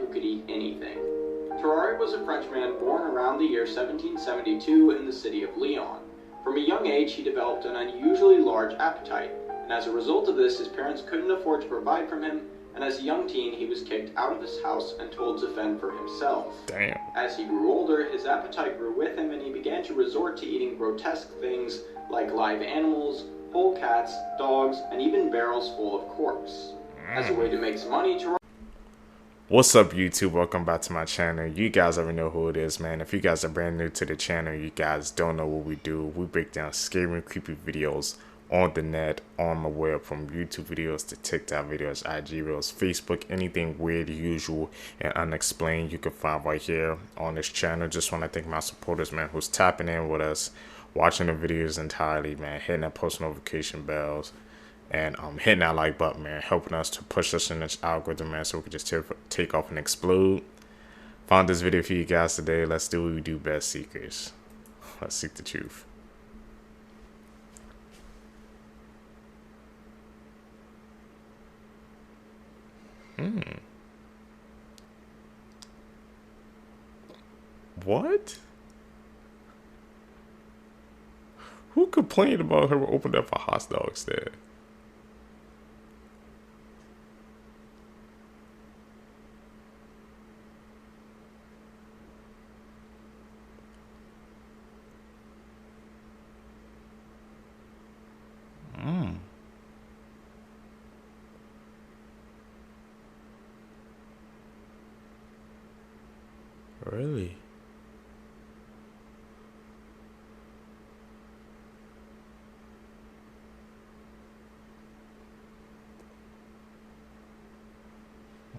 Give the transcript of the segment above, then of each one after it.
who could eat anything. Terrari was a Frenchman born around the year 1772 in the city of Lyon. From a young age, he developed an unusually large appetite, and as a result of this, his parents couldn't afford to provide for him, and as a young teen, he was kicked out of his house and told to fend for himself. Damn. As he grew older, his appetite grew with him, and he began to resort to eating grotesque things like live animals, whole cats, dogs, and even barrels full of corpse. As a way to make some money, What's up, YouTube? Welcome back to my channel. You guys already know who it is, man. If you guys are brand new to the channel, you guys don't know what we do. We break down scary and creepy videos on the net, on the web, from YouTube videos to TikTok videos, IG reels, Facebook, anything weird, usual, and unexplained you can find right here on this channel. Just want to thank my supporters, man, who's tapping in with us, watching the videos entirely, man, hitting that post notification bells, and hitting that like button, man, helping us to push us in this algorithm, man, so we can just take off and explode. Found this video for you guys today. Let's do what we do best, seekers. Let's seek the truth. What? Who complained about her opened up a hot dog stand? Really?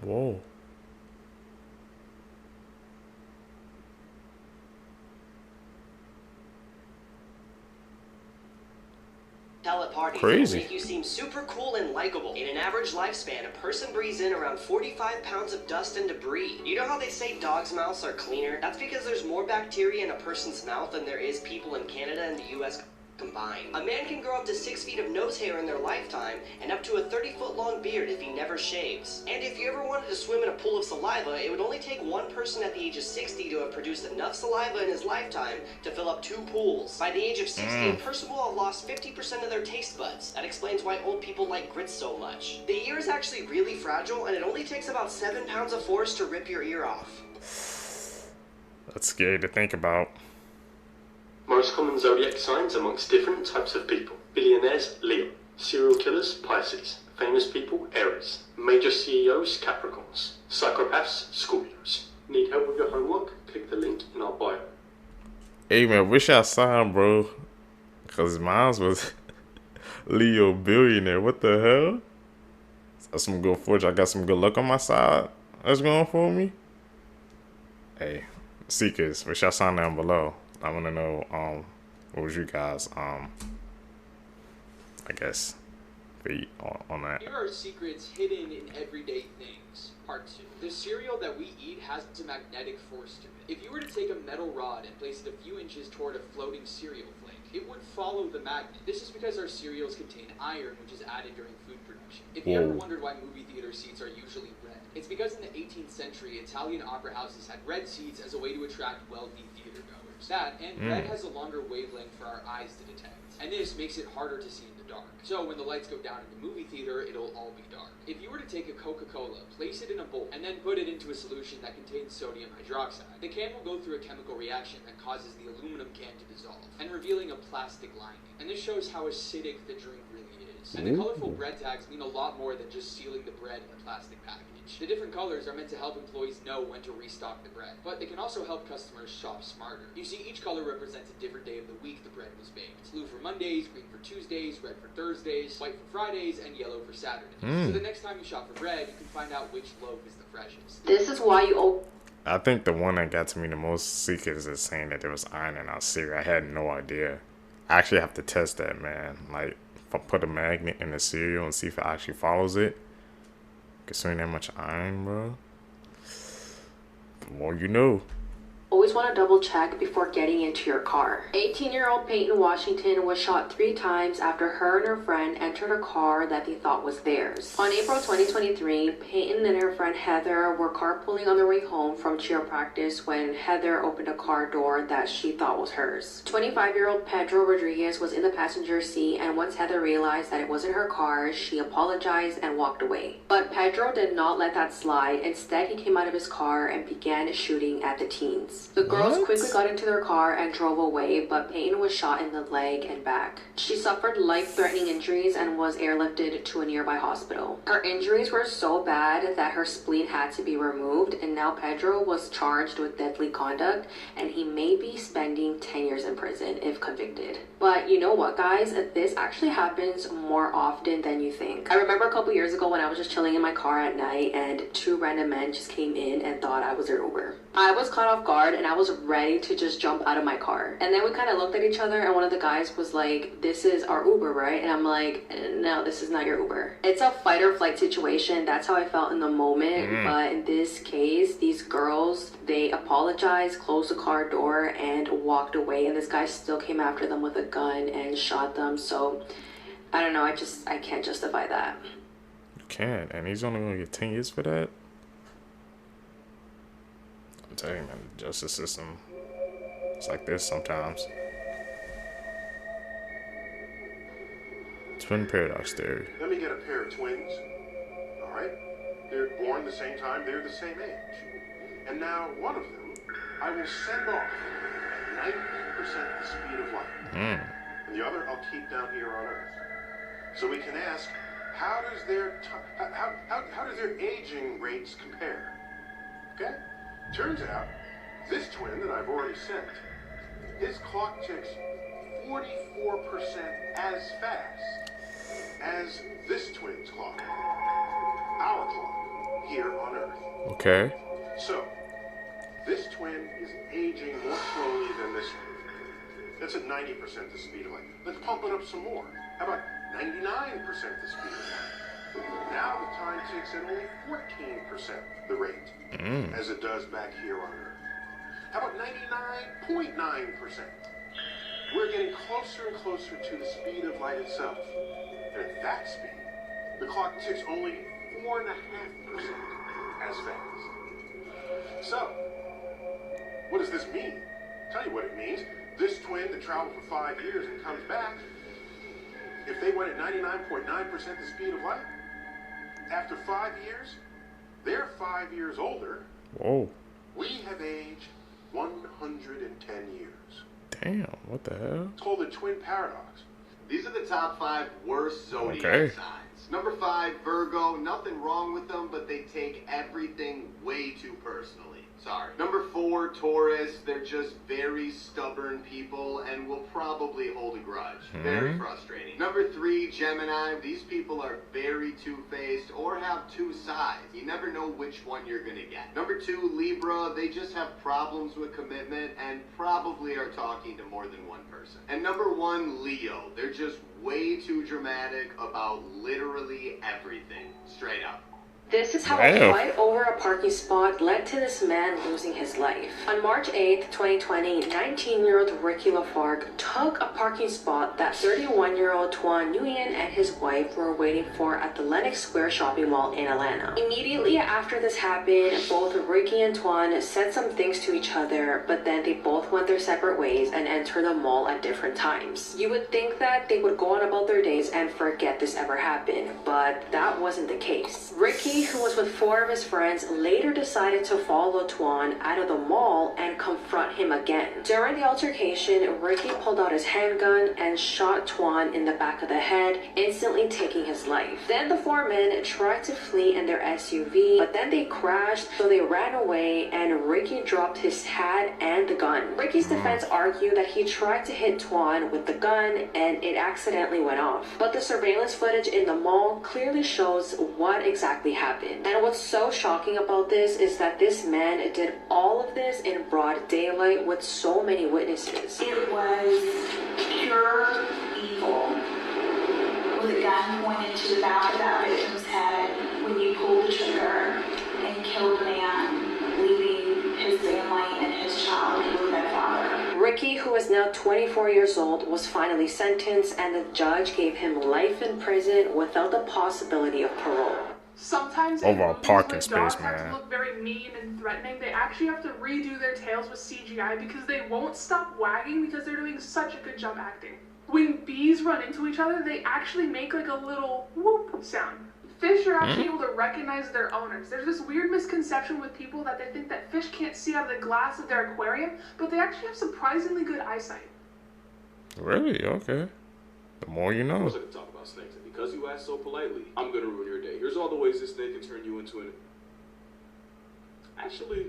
Whoa. At parties Crazy. make you seem super cool and likable. In an average lifespan, a person breathes in around 45 pounds of dust and debris. You know how they say dogs' mouths are cleaner? That's because there's more bacteria in a person's mouth than there is people in Canada and the US combined. A man can grow up to 6 feet of nose hair in their lifetime and up to a 30-foot long beard if he never shaves. And if you ever wanted to swim in a pool of saliva, it would only take one person at the age of 60 to have produced enough saliva in his lifetime to fill up 2 pools. By the age of 60, a person will have lost 50% of their taste buds. That explains why old people like grits so much. The ear is actually really fragile, and it only takes about 7 pounds of force to rip your ear off. That's scary to think about. Most common zodiac signs amongst different types of people. Billionaires, Leo. Serial killers, Pisces. Famous people, Aries. Major CEOs, Capricorns. Psychopaths, Scorpios. Need help with your homework? Click the link in our bio. Hey, man, wish I signed, bro. Because mine was Leo billionaire. What the hell? That's some good fortune. I got some good luck on my side. That's going for me. Hey, seekers, wish I signed down below. I want to know, what was you guys, I guess, feet on that. Here are secrets hidden in everyday things. Part 2. The cereal that we eat has a magnetic force to it. If you were to take a metal rod and place it a few inches toward a floating cereal flake, it would follow the magnet. This is because our cereals contain iron, which is added during food production. If you ever wondered why movie theater seats are usually red, it's because in the 18th century, Italian opera houses had red seats as a way to attract wealthy theater goers. That, and red has a longer wavelength for our eyes to detect. And this makes it harder to see in the dark. So when the lights go down in the movie theater, it'll all be dark. If you were to take a Coca-Cola, place it in a bowl, and then put it into a solution that contains sodium hydroxide, the can will go through a chemical reaction that causes the aluminum can to dissolve, and revealing a plastic lining. And this shows how acidic the drink really is. And the colorful bread tags mean a lot more than just sealing the bread in a plastic package. The different colors are meant to help employees know when to restock the bread, but they can also help customers shop smarter. You see, each color represents a different day of the week the bread was baked. Blue for Mondays, green for Tuesdays, red for Thursdays, white for Fridays, and yellow for Saturdays. So the next time you shop for bread, you can find out which loaf is the freshest. This is why you I think the one that got to me the most, seekers, is saying that there was iron in our cereal. I had no idea. I actually have to test that, man. Like, if I put a magnet in the cereal and see if it actually follows it. Considering that much iron, bro. The more you know. Always want to double check before getting into your car. 18-year-old Peyton Washington was shot 3 times after her and her friend entered a car that they thought was theirs. On April 2023, Peyton and her friend Heather were carpooling on their way home from cheer practice when Heather opened a car door that she thought was hers. 25-year-old Pedro Rodriguez was in the passenger seat, and once Heather realized that it wasn't her car, she apologized and walked away. But Pedro did not let that slide. Instead, he came out of his car and began shooting at the teens. The girls quickly got into their car and drove away, but Peyton was shot in the leg and back. She suffered life-threatening injuries and was airlifted to a nearby hospital. Her injuries were so bad that her spleen had to be removed, and now Pedro was charged with deadly conduct, and he may be spending 10 years in prison if convicted. But you know what, guys? This actually happens more often than you think. I remember a couple years ago when I was just chilling in my car at night and 2 random men just came in and thought I was their Uber. I was caught off guard and I was ready to just jump out of my car. And then we kind of looked at each other and one of the guys was like, "This is our Uber, right?" And I'm like, "No, this is not your Uber." It's a fight or flight situation. That's how I felt in the moment. But in this case, these girls, they apologized, closed the car door, and walked away. And this guy still came after them with a gun and shot them. So I don't know. I can't justify that. You can't. And he's only going to get 10 years for that? I'm telling you, man, the justice system, it's like this sometimes. Twin paradox theory. Let me get a pair of twins. All right? They're born the same time, they're the same age. And now one of them, I will send off at 90% the speed of light. And the other I'll keep down here on Earth. So we can ask, how does their aging rates compare? Okay? Turns out, this twin that I've already sent, his clock ticks 44% as fast as this twin's clock. Our clock here on Earth. Okay. So, this twin is aging more slowly than this one. That's at 90% the speed of light. Let's pump it up some more. How about 99% the speed of light? Now the time ticks at only 14% the rate as it does back here on Earth. How about 99.9%? We're getting closer and closer to the speed of light itself. And at that speed, the clock ticks only 4.5% as fast. So, what does this mean? Tell you what it means. This twin that traveled for 5 years and comes back, if they went at 99.9% the speed of light, after 5 years, they're 5 years older. Whoa. We have aged 110 years. Damn, what the hell? It's called the twin paradox. These are the top 5 worst zodiac signs. Number 5, Virgo. Nothing wrong with them, but they take everything way too personally. Sorry. Number 4, Taurus. They're just very stubborn people and will probably hold a grudge. Very frustrating. Number 3, Gemini. These people are very two-faced or have 2 sides. You never know which one you're gonna get. Number 2, Libra. They just have problems with commitment and probably are talking to more than one person. And number 1, Leo. They're just way too dramatic about literally everything. Straight up. This is how a fight over a parking spot led to this man losing his life. On March 8th, 2020, 19-year-old Ricky Lafargue took a parking spot that 31-year-old Tuan Nguyen and his wife were waiting for at the Lenox Square shopping mall in Atlanta. Immediately after this happened, both Ricky and Tuan said some things to each other, but then they both went their separate ways and entered the mall at different times. You would think that they would go on about their days and forget this ever happened, but that wasn't the case. Ricky, who was with 4 of his friends, later decided to follow Tuan out of the mall and confront him again. During the altercation, Ricky pulled out his handgun and shot Tuan in the back of the head, instantly taking his life. Then the 4 men tried to flee in their SUV, but then they crashed, so they ran away and Ricky dropped his hat and the gun. Ricky's defense argued that he tried to hit Tuan with the gun and it accidentally went off. But the surveillance footage in the mall clearly shows what exactly happened. And what's so shocking about this is that this man did all of this in broad daylight with so many witnesses. It was pure evil, with a gun pointed to the back of that victim's head when you pulled the trigger and killed a man, leaving his family and his child Ricky, who is now 24 years old, was finally sentenced, and the judge gave him life in prison without the possibility of parole. Sometimes over a parking when space, dogs have man. to look very mean and threatening, they actually have to redo their tails with CGI because they won't stop wagging because they're doing such a good job acting. When bees run into each other, they actually make like a little whoop sound. Fish are actually able to recognize their owners. There's this weird misconception with people that they think that fish can't see out of the glass of their aquarium, but they actually have surprisingly good eyesight. Really? Okay. The more you I know. was going to talk about snakes, and because you asked so politely, I'm going to ruin your day. Here's all the ways this snake can turn you into an... Actually,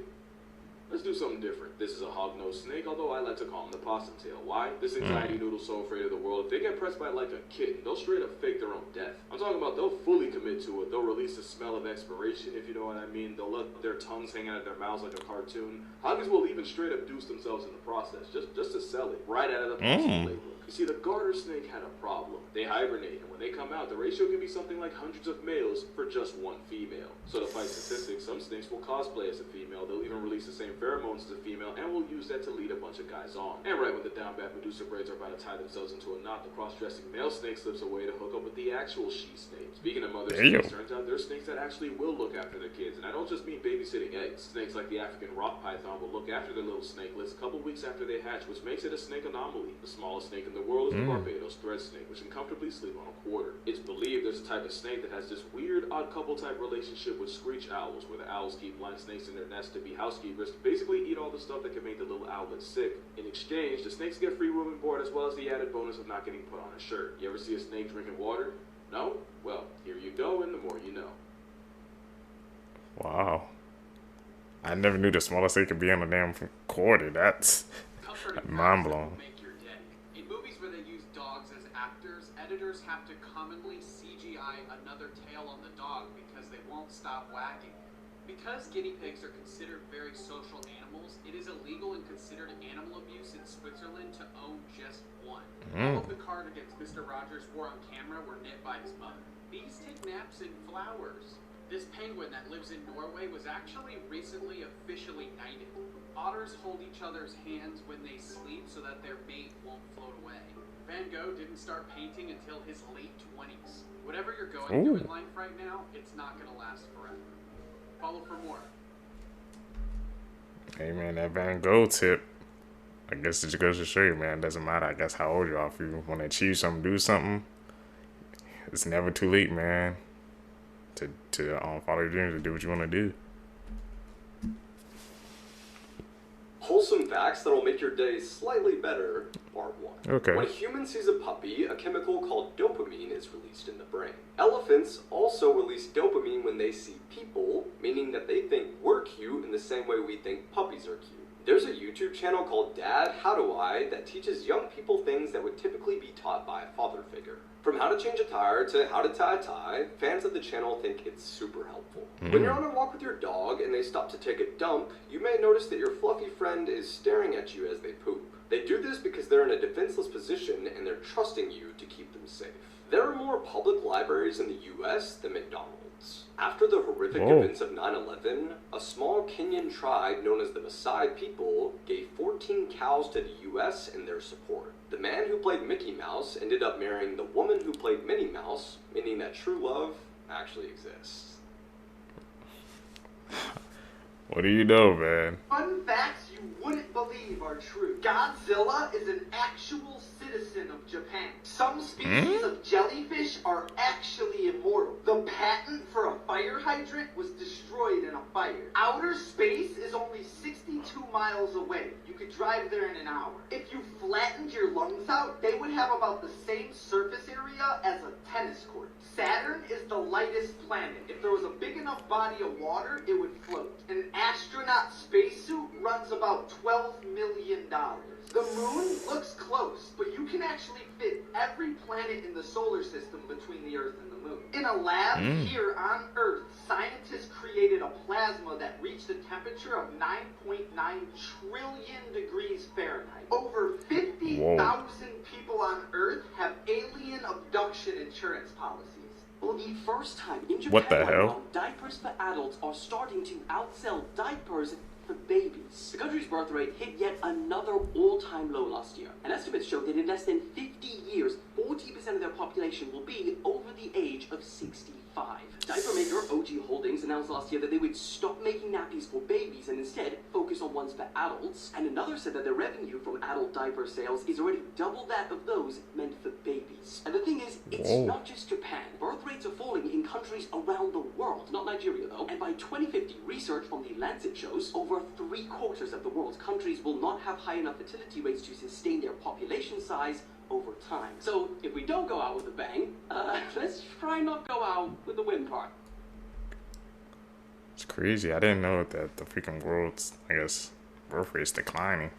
let's do something different. This is a hog-nosed snake, although I like to call him the possum tail. Why? This anxiety noodle's so afraid of the world. If they get pressed by like a kitten, they'll straight up fake their own death. I'm talking about they'll fully commit to it. They'll release the smell of expiration, if you know what I mean. They'll let their tongues hang out of their mouths like a cartoon. Hoggies will even straight up deuce themselves in the process, just to sell it, right out of the possum playbook. You see, the garter snake had a problem. They hibernate, and when they come out, the ratio can be something like hundreds of males for just one female. So to fight statistics, some snakes will cosplay as a female. They'll even release the same pheromones as a female, and will use that to lead a bunch of guys on. And right when the down bad Medusa braids are about to tie themselves into a knot, the cross-dressing male snake slips away to hook up with the actual she-snake. Speaking of mother snakes, turns out there's snakes that actually will look after their kids, and I don't just mean babysitting eggs. Snakes like the African rock python will look after their little snakelets a couple weeks after they hatch, which makes it a snake anomaly. The smallest snake in the world is the Barbados thread snake, which can comfortably sleep on a quarter. It's believed there's a type of snake that has this weird odd couple type relationship with screech owls, where the owls keep blind snakes in their nest to be housekeepers to basically eat all the stuff that can make the little owlets sick. In exchange, the snakes get free room and board as well as the added bonus of not getting put on a shirt. You ever see a snake drinking water? No? Well, here you go, and the more you know. Wow. I never knew the smallest snake could be on a damn quarter. That's mind blowing. In movies where they use dogs as actors, editors have to commonly CGI another tail on the dog because they won't stop wagging. Because guinea pigs are considered very social animals, it is illegal and considered animal abuse in Switzerland to own just one. All of the card against Mr. Rogers wore on camera were knit by his mother. Bees take naps in flowers. This penguin that lives in Norway was actually recently officially knighted. Otters hold each other's hands when they sleep so that their mate won't float away. Van Gogh didn't start painting until his late 20s. Whatever you're going through in life right now, it's not going to last forever. Follow for more. Hey man, that Van Gogh tip, I guess it just goes to show you, man, it doesn't matter, I guess, how old you are. If you want to achieve something, do something, it's never too late, man, to follow your dreams, to do what you want to do. Wholesome facts that'll make your day slightly better, part 1. Okay. When a human sees a puppy, a chemical called dopamine is released in the brain. Elephants also release dopamine when they see people, meaning that they think we're cute in the same way we think puppies are cute. There's a YouTube channel called Dad, How Do I that teaches young people things that would typically be taught by a father figure. From how to change a tire to how to tie a tie, fans of the channel think it's super helpful. When you're on a walk with your dog and they stop to take a dump, you may notice that your fluffy friend is staring at you as they poop. They do this because they're in a defenseless position and they're trusting you to keep them safe. There are more public libraries in the US than McDonald's. After the horrific events of 9/11, a small Kenyan tribe known as the Maasai people gave 14 cows to the US in their support. The man who played Mickey Mouse ended up marrying the woman who played Minnie Mouse, meaning that true love actually exists. What do you know, man? Fun facts you wouldn't believe are true. Godzilla is an actual citizen of Japan. Some species of jellyfish are actually immortal. The patent for a fire hydrant was destroyed in a fire. Outer space is only 62 miles away. You could drive there in an hour. If you flattened your lungs out, they would have about the same surface area as a tennis court. Saturn is the lightest planet. If there was a big enough body of water, it would float. An astronaut spacesuit runs about $12 million. The moon looks close, but you can actually fit every planet in the solar system between the Earth and the moon. In a lab here on Earth, scientists created a plasma that reached a temperature of 9.9 trillion degrees Fahrenheit. Over 50,000 people on Earth have alien abduction insurance policies. For the first time in Japan, What the hell? diapers for adults are starting to outsell diapers for babies. The country's birth rate hit yet another all-time low last year, and estimates show that in less than 50 years, 40% of their population will be over the age of 65. Diaper maker OG Holdings announced last year that they would stop making nappies for babies and instead focus on ones for adults, and another said that their revenue from adult diaper sales is already double that of those meant for babies. And the thing is, it's not just Japan. Birth rates are falling in countries around the world, not Nigeria though, and by 2050, research from the Lancet shows over 3/4 of the world's countries will not have high enough fertility rates to sustain their population size over time. So if we don't go out with a bang, let's try not go out with the win part. It's crazy. I didn't know that the freaking world's, I guess, birth rate's declining.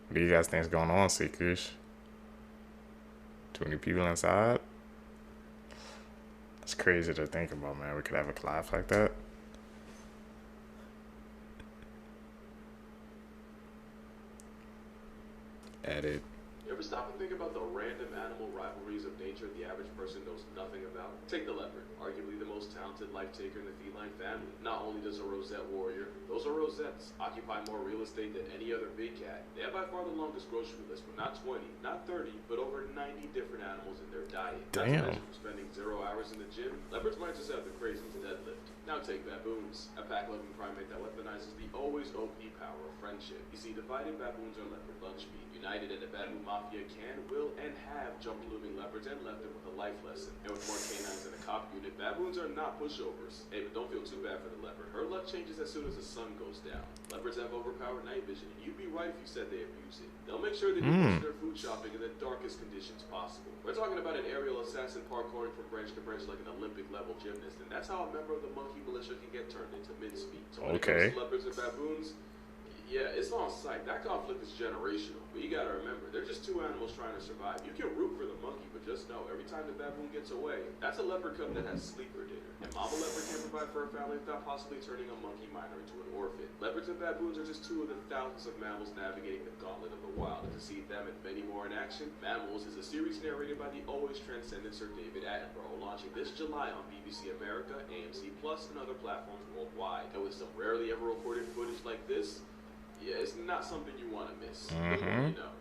What do you guys think is going on, Seekers? Too many people inside? It's crazy to think about, man. We could have a collapse like that. Edit. You ever stop and think about the random animal rivalries of nature the average person knows nothing about? Take the leopard, arguably the most talented life taker in the feline family. Not only does a rosette warrior, those are rosettes, occupy more real estate than any other big cat. They have by far the longest grocery list, but not 20, not 30, but over 90 different animals in their diet. Damn. Not to mention from spending 0 hours in the gym, leopards might just have the craziest deadlift. Now take baboons, a pack-loving primate that weaponizes the always OP power of friendship. You see, divided baboons are leopard lunch meat. United and the baboon mafia can, will, and have jumped looming leopards and left them with a life lesson. And with more canines than a cop unit, baboons are not pushovers. Hey, but don't feel too bad for the leopard. Her luck changes as soon as the sun goes down. Leopards have overpowered night vision, and you'd be right if you said they abuse it. They'll make sure they do their food shopping in the darkest conditions possible. We're talking about an aerial assassin parkouring from branch to branch like an Olympic-level gymnast, and that's how a member of the monkey militia can get turned into mincemeat. So when it comes to leopards and baboons, yeah, it's on sight. That conflict is generational. But you gotta remember, they're just two animals trying to survive. You can root for the monkey, but just know, every time the baboon gets away, that's a leopard cub that has sleeper dinner. And mama leopard can't provide for her family without possibly turning a monkey minor into an orphan. Leopards and baboons are just two of the thousands of mammals navigating the gauntlet of the wild. And to see them and many more in action, Mammals is a series narrated by the always transcendent Sir David Attenborough, launching this July on BBC America, AMC Plus, and other platforms worldwide. And with some rarely ever recorded footage like this, yeah, it's not something you want to miss. You know.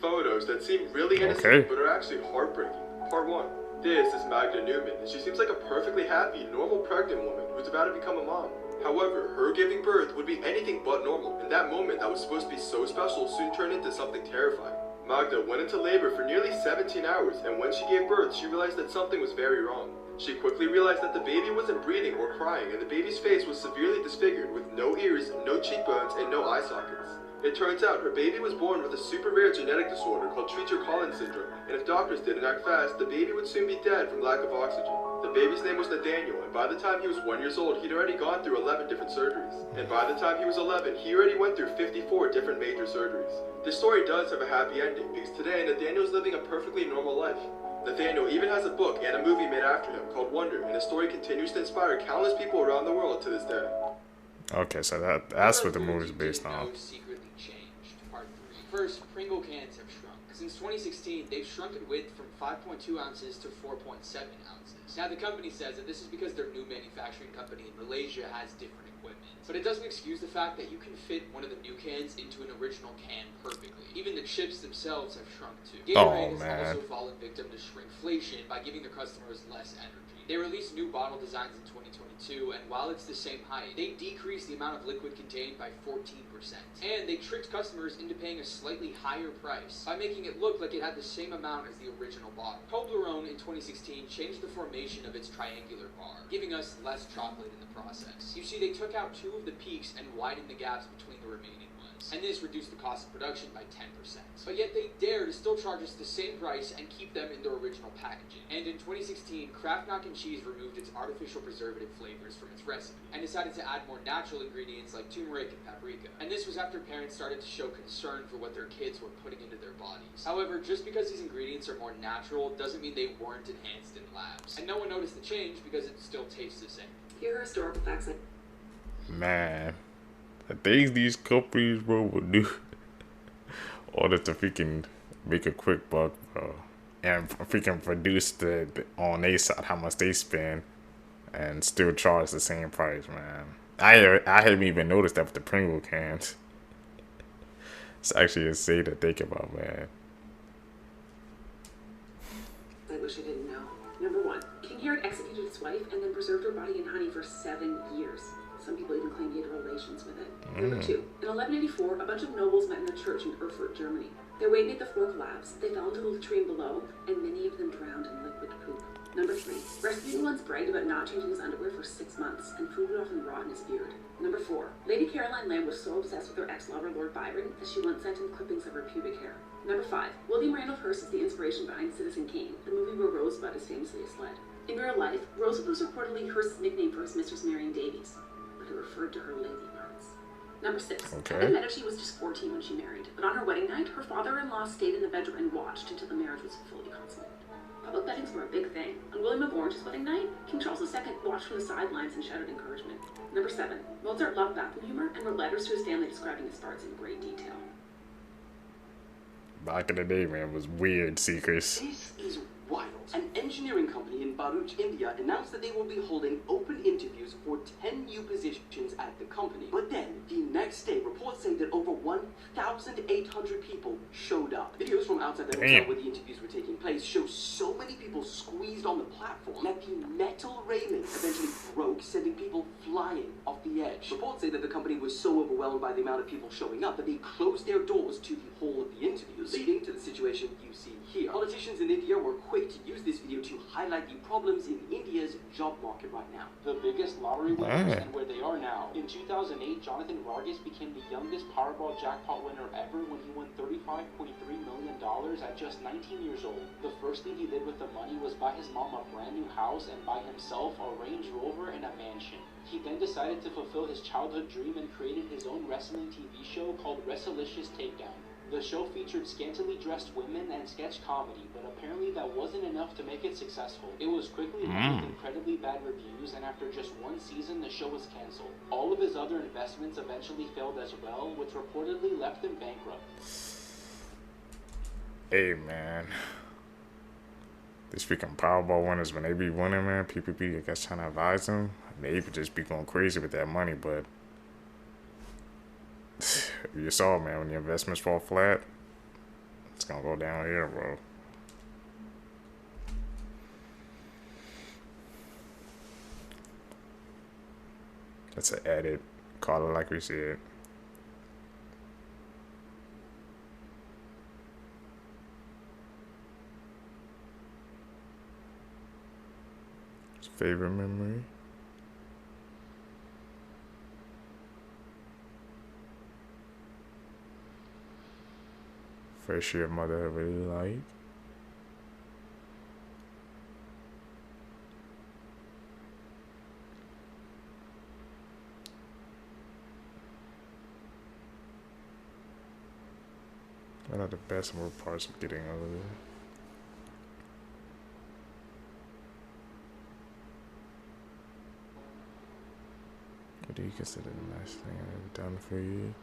Photos that seem really innocent but are actually heartbreaking. Part 1. This is Magda Newman, and she seems like a perfectly happy, normal pregnant woman who's about to become a mom. However, her giving birth would be anything but normal, and that moment that was supposed to be so special soon turned into something terrifying. Magda went into labor for nearly 17 hours, and when she gave birth, she realized that something was very wrong. She quickly realized that the baby wasn't breathing or crying, and the baby's face was severely disfigured with no ears, no cheekbones, and no eye sockets. It turns out her baby was born with a super rare genetic disorder called Treacher-Collins syndrome, and if doctors didn't act fast, the baby would soon be dead from lack of oxygen. The baby's name was Nathaniel, and by the time he was 1 year old, he'd already gone through 11 different surgeries. And by the time he was 11, he already went through 54 different major surgeries. This story does have a happy ending, because today Nathaniel's living a perfectly normal life. Nathaniel even has a book and a movie made after him called Wonder, and his story continues to inspire countless people around the world to this day. Okay, so that's what the movie's based on. Secretly changed. Part 3. First, Pringle cans have shrunk. Since 2016, they've shrunk in width from 5.2 ounces to 4.7 ounces. Now, the company says that this is because their new manufacturing company in Malaysia has different equipment. But it doesn't excuse the fact that you can fit one of the new cans into an original can perfectly. Even the chips themselves have shrunk too. Gatorade has also fallen victim to shrinkflation by giving their customers less energy. They released new bottle designs in 2022, and while it's the same height, they decreased the amount of liquid contained by 14%. And they tricked customers into paying a slightly higher price by making it look like it had the same amount as the original bottle. Toblerone in 2016 changed the formation of its triangular bar, giving us less chocolate in the process. You see, they took out two of the peaks and widened the gaps between the remaining ones, and this reduced the cost of production by 10%. But yet they dare to still charge us the same price and keep them in their original packaging. And in 2016, Kraft Mac and Cheese removed its artificial preservative flavors from its recipe and decided to add more natural ingredients like turmeric and paprika. And this was after parents started to show concern for what their kids were putting into their bodies. However, just because these ingredients are more natural doesn't mean they weren't enhanced in labs. And no one noticed the change because it still tastes the same. Here are historical facts. Man, the things these companies, bro, would do order to freaking make a quick buck, bro, and freaking produce the on their side how much they spend and still charge the same price, man. I hadn't even noticed that with the Pringle cans. It's actually insane to think about, man. I wish I didn't know. Number 1. King Herod executed his wife and then preserved her body in honey for 7 years. Some people even claim he had relations with it. Number 2. In 1184, a bunch of nobles met in a church in Erfurt, Germany. Their weight made the floor collapse. They fell into the latrine below, and many of them drowned in liquid poop. Number 3. Rasputin once bragged about not changing his underwear for 6 months, and food would often rot in his beard. Number 4. Lady Caroline Lamb was so obsessed with her ex-lover, Lord Byron, that she once sent him clippings of her pubic hair. Number 5. William Randolph Hearst is the inspiration behind Citizen Kane, the movie where Rosebud is famously a sled. In real life, Rosebud was reportedly Hearst's nickname for his mistress Marion Davies, but it referred to her lady parts. Number 6. Catherine Medici was just 14 when she married, but on her wedding night, her father-in-law stayed in the bedroom and watched until the marriage was fully consummated. Public weddings were a big thing. On William of Orange's wedding night, King Charles II watched from the sidelines and shouted encouragement. Number 7. Mozart loved bathroom humor and wrote letters to his family describing his farts in great detail. Back in the day, man, was weird secrets. This is wild. An engineering company in Bharuch, India announced that they will be holding open interviews for 10 new positions at the company. But then, the next day, reports say that over 1,800 people showed up. Videos from outside the hotel where the interviews were taking place show so many people squeezed on the platform that the metal railing eventually broke, sending people flying off the edge. Reports say that the company was so overwhelmed by the amount of people showing up that they closed their doors to the whole of the interviews, leading to the situation you see here. Politicians in India were quick to use this video to highlight the problems in India's job market right now. The biggest lottery winners and where they are now. In 2008, Jonathan Vargas became the youngest Powerball jackpot winner ever when he won $35.3 million at just 19 years old. The first thing he did with the money was buy his mom a brand new house and buy himself a Range Rover and a mansion. He then decided to fulfill his childhood dream and created his own wrestling TV show called WrestleLicious Takedown. The show featured scantily dressed women and sketch comedy, but apparently that wasn't enough to make it successful. It was quickly met with incredibly bad reviews, and after just one season, the show was cancelled. All of his other investments eventually failed as well, which reportedly left him bankrupt. Hey, man. These freaking Powerball winners, when they be winning, man, people be, I guess, trying to advise them. They could just be going crazy with that money, but you saw, man, when the investments fall flat, it's gonna go down here, bro. That's an edit. Call it like we said. Favorite memory. First year mother I really like. What are the best and worst parts of getting older? What do you consider the nice thing I've done for you?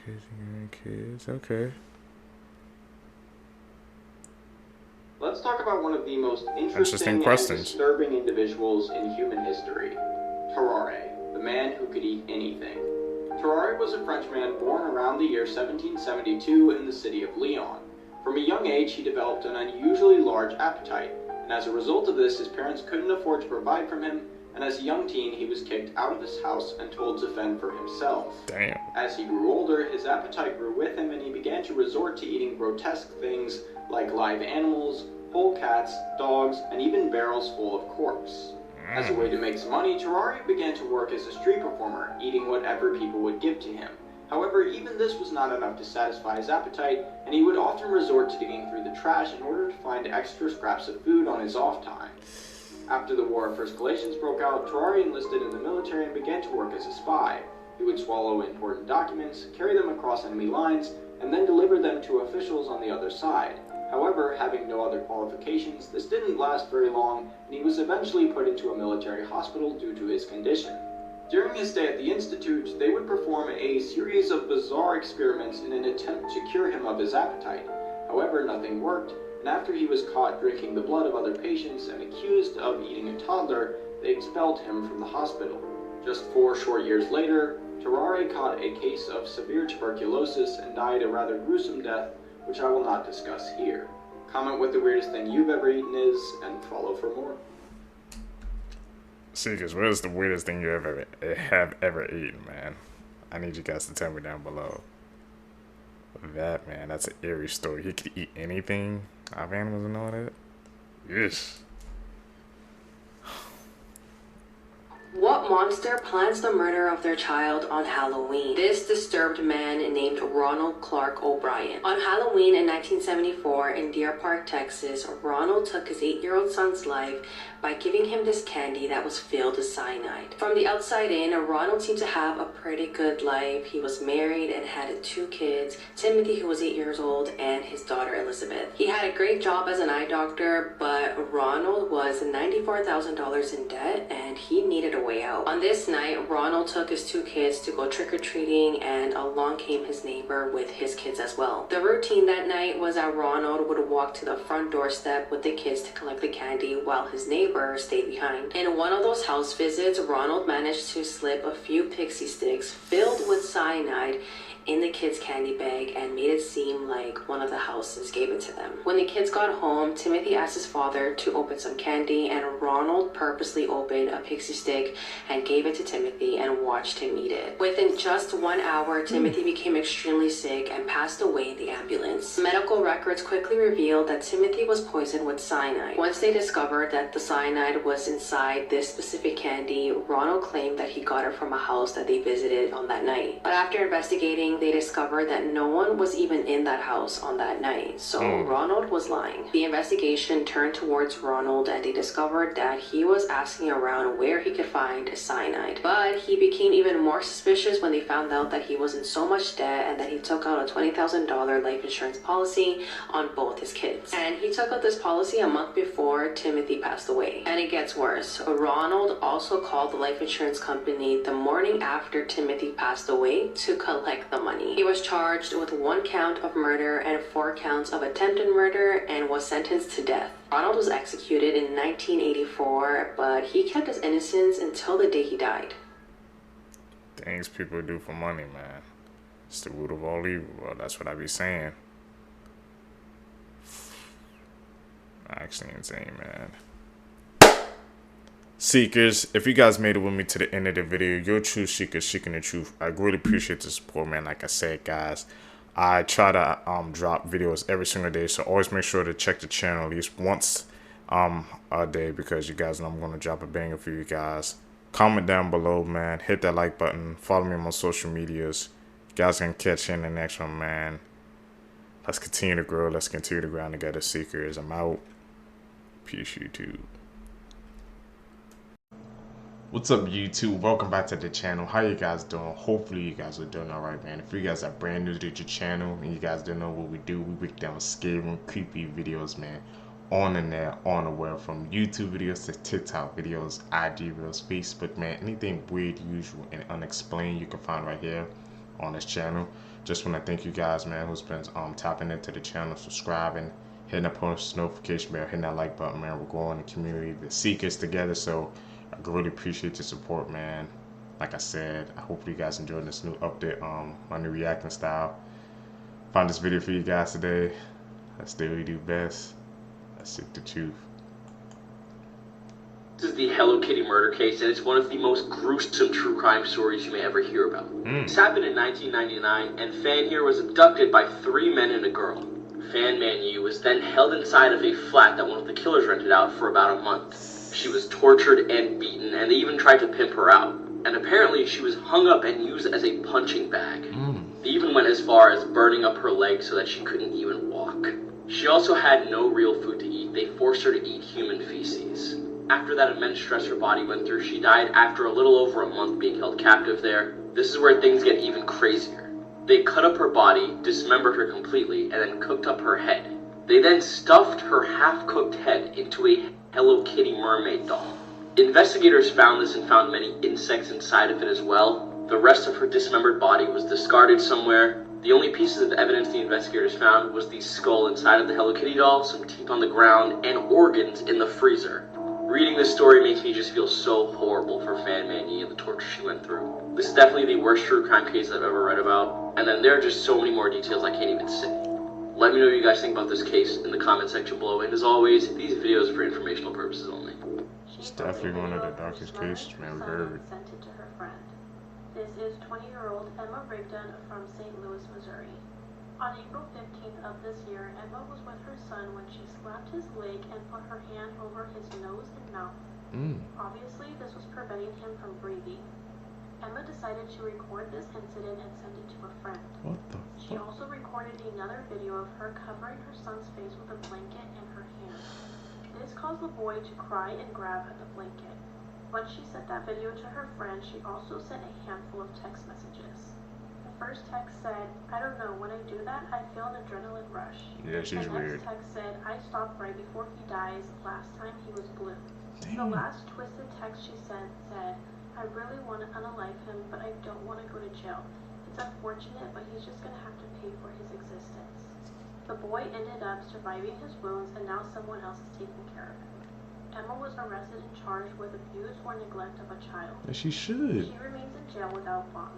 Kids and grandkids, okay. Let's talk about one of the most interesting and disturbing individuals in human history. Terrare, the man who could eat anything. Terrare was a Frenchman born around the year 1772 in the city of Lyon. From a young age, he developed an unusually large appetite, and as a result of this, his parents couldn't afford to provide for him, and as a young teen, he was kicked out of his house and told to fend for himself. Damn. As he grew older, his appetite grew with him, and he began to resort to eating grotesque things like live animals, whole cats, dogs, and even barrels full of corpse. As a way to make some money, Terrare began to work as a street performer, eating whatever people would give to him. However, even this was not enough to satisfy his appetite, and he would often resort to digging through the trash in order to find extra scraps of food on his off time. After the War of First Galatians broke out, Terrare enlisted in the military and began to work as a spy. He would swallow important documents, carry them across enemy lines, and then deliver them to officials on the other side. However, having no other qualifications, this didn't last very long, and he was eventually put into a military hospital due to his condition. During his stay at the Institute, they would perform a series of bizarre experiments in an attempt to cure him of his appetite. However, nothing worked, and after he was caught drinking the blood of other patients and accused of eating a toddler, they expelled him from the hospital. Just 4 short years later, Terrare caught a case of severe tuberculosis and died a rather gruesome death, which I will not discuss here. Comment what the weirdest thing you've ever eaten is, and follow for more. Seekers, what is the weirdest thing you have ever eaten, man? I need you guys to tell me down below. That, man, that's an eerie story. He could eat anything. I have animals and all that. Yes. What monster plans the murder of their child on Halloween? This disturbed man named Ronald Clark O'Brien. On Halloween in 1974 in Deer Park, Texas, Ronald took his 8-year-old son's life by giving him this candy that was filled with cyanide. From the outside in, Ronald seemed to have a pretty good life. He was married and had 2 kids, Timothy, who was 8 years old, and his daughter Elizabeth. He had a great job as an eye doctor, but Ronald was $94,000 in debt and he needed a way out. On this night, Ronald took his 2 kids to go trick-or-treating, and along came his neighbor with his kids as well. The routine that night was that Ronald would walk to the front doorstep with the kids to collect the candy while his neighbor stayed behind. In one of those house visits, Ronald managed to slip a few pixie sticks filled with cyanide in the kids' candy bag and made it seem like one of the houses gave it to them. When the kids got home, Timothy asked his father to open some candy, and Ronald purposely opened a pixie stick and gave it to Timothy and watched him eat it. Within just 1 hour, Timothy became extremely sick and passed away in the ambulance. Medical records quickly revealed that Timothy was poisoned with cyanide. Once they discovered that the cyanide was inside this specific candy, Ronald claimed that he got it from a house that they visited on that night. But after investigating, they discovered that no one was even in that house on that night, so Ronald was lying. The investigation turned towards Ronald and they discovered that he was asking around where he could find cyanide. But he became even more suspicious when they found out that he was in so much debt and that he took out a $20,000 life insurance policy on both his kids. And he took out this policy a month before Timothy passed away. And it gets worse. Ronald also called the life insurance company the morning after Timothy passed away to collect the money. He was charged with 1 count of murder and 4 counts of attempted murder and was sentenced to death. Ronald was executed in 1984, but he kept his innocence until the day he died. Things people do for money, man. It's the root of all evil. Well, that's what I be saying. Actually insane, man. Seekers, if you guys made it with me to the end of the video, you're true seekers seeking the truth. I really appreciate the support, man. Like I said, guys, I try to drop videos every single day, so always make sure to check the channel at least once a day, because you guys know I'm going to drop a banger for you guys. Comment down below, man. Hit that like button. Follow me on my social medias. You guys can catch you in the next one, man. Let's continue to grow. Let's continue to grind together, seekers. I'm out. Peace, YouTube. What's up, YouTube? Welcome back to the channel. How you guys doing? Hopefully you guys are doing alright, man. If you guys are brand new to the channel and you guys don't know what we do, we break down scary, creepy videos, man, on the net, on the web, from YouTube videos to TikTok videos, IG videos, Facebook, man. Anything weird, usual, and unexplained you can find right here on this channel. Just want to thank you guys, man, who's been tapping into the channel, subscribing, hitting that post notification bell, hitting that like button, man. We're growing the community, the seekers together, so I really appreciate your support, man. Like I said, I hope you guys enjoyed this new update, my new reacting style. Found this video for you guys today. Let's do what we do best. Let's seek the truth. This is the Hello Kitty murder case, and it's one of the most gruesome true crime stories you may ever hear about. This happened in 1999, and Fan here was abducted by 3 men and a girl. Fan Manu was then held inside of a flat that one of the killers rented out for about a month. She was tortured and beaten, and they even tried to pimp her out. And apparently she was hung up and used as a punching bag. They even went as far as burning up her legs so that she couldn't even walk. She also had no real food to eat. They forced her to eat human feces. After that immense stress her body went through, she died after a little over a month being held captive there. This is where things get even crazier. They cut up her body, dismembered her completely, and then cooked up her head. They then stuffed her half-cooked head into a Hello Kitty mermaid doll. Investigators found this and found many insects inside of it as well. The rest of her dismembered body was discarded somewhere, The only pieces of evidence the investigators found was the skull inside of the Hello Kitty doll, some teeth on the ground, and organs in the freezer. Reading this story makes me just feel so horrible for Fan Man-Yi and the torture she went through. This is definitely the worst true crime case I've ever read about, and then there are just so many more details I can't even say. Let me know what you guys think about this case in the comment section below, and as always, these videos are for informational purposes only. It's definitely one of the darkest cases, man, we heard. Sent it to her friend. This is 20-year-old Emma Rigdon from St. Louis, Missouri. On April 15th of this year, Emma was with her son when she slapped his leg and put her hand over his nose and mouth. Obviously, this was preventing him from breathing. Emma decided to record this incident and send it to a friend. What the She also recorded another video of her covering her son's face with a blanket in her hand. This caused the boy to cry and grab at the blanket. When she sent that video to her friend, she also sent a handful of text messages. The first text said, "I don't know, when I do that, I feel an adrenaline rush." Yeah, she's weird. The next text said, "I stopped right before he dies. Last time he was blue." Damn. The last twisted text she sent said, "I really want to unalive him, but I don't want to go to jail. It's unfortunate, but he's just going to have to pay for his existence." The boy ended up surviving his wounds, and now someone else is taking care of him. Emma was arrested and charged with abuse or neglect of a child. Yeah, she should. She remains in jail without bond.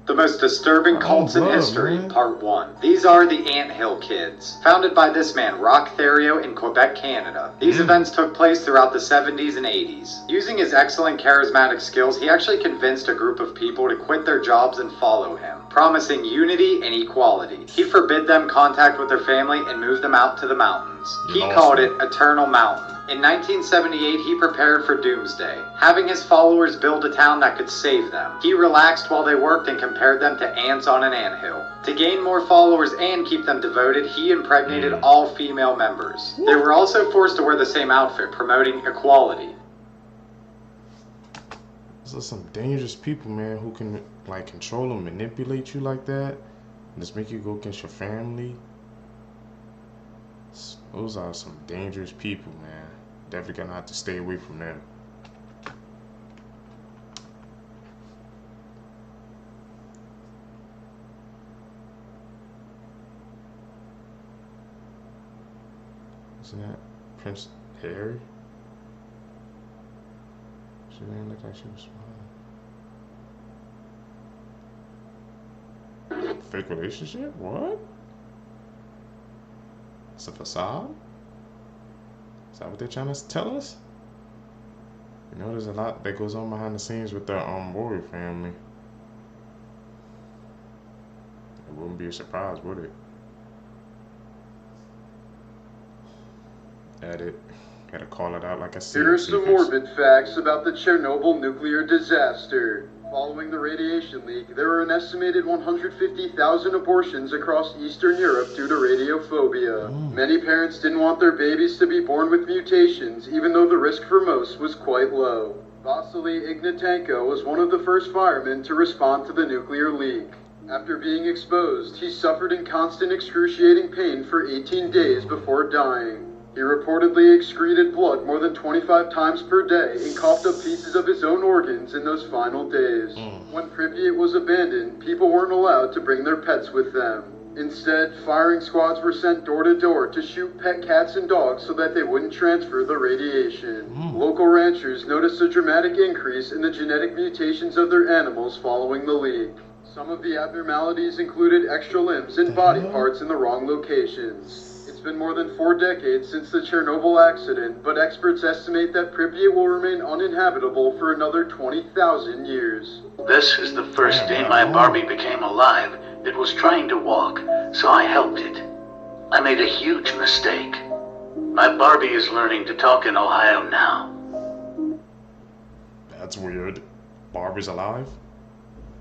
The most disturbing cults in history, Part 1. These are the Anthill Kids, founded by this man, Roch Theriot, in Quebec, Canada. These events took place throughout the 70s and 80s. Using his excellent charismatic skills, he actually convinced a group of people to quit their jobs and follow him, promising unity and equality. He forbid them contact with their family and moved them out to the mountains. He called it Eternal Mountain. In 1978, he prepared for doomsday, having his followers build a town that could save them. He relaxed while they worked and compared them to ants on an anthill. To gain more followers and keep them devoted, he impregnated all female members. They were also forced to wear the same outfit, promoting equality. Those are some dangerous people, man, who can, like, control and manipulate you like that. And just make you go against your family. Those are some dangerous people, man. Definitely gonna have to stay away from them. Isn't that Prince Harry? She didn't look like she was smiling. Fake relationship? What? It's a facade? Is that what they're trying to tell us? You know, there's a lot that goes on behind the scenes with the Warrior family. It wouldn't be a surprise, would it? Edit. Gotta call it out like I said. Here are some morbid facts about the Chernobyl nuclear disaster. Following the radiation leak, there were an estimated 150,000 abortions across Eastern Europe due to radiophobia. Many parents didn't want their babies to be born with mutations, even though the risk for most was quite low. Vasily Ignatenko was one of the first firemen to respond to the nuclear leak. After being exposed, he suffered in constant excruciating pain for 18 days before dying. He reportedly excreted blood more than 25 times per day and coughed up pieces of his own organs in those final days. When Pripyat was abandoned, people weren't allowed to bring their pets with them. Instead, firing squads were sent door to door to shoot pet cats and dogs so that they wouldn't transfer the radiation. Local ranchers noticed a dramatic increase in the genetic mutations of their animals following the leak. Some of the abnormalities included extra limbs and body parts in the wrong locations. It's been more than 4 decades since the Chernobyl accident, but experts estimate that Pripyat will remain uninhabitable for another 20,000 years. This is the first day my Barbie became alive. It was trying to walk, so I helped it. I made a huge mistake. My Barbie is learning to talk in Ohio now. That's weird. Barbie's alive?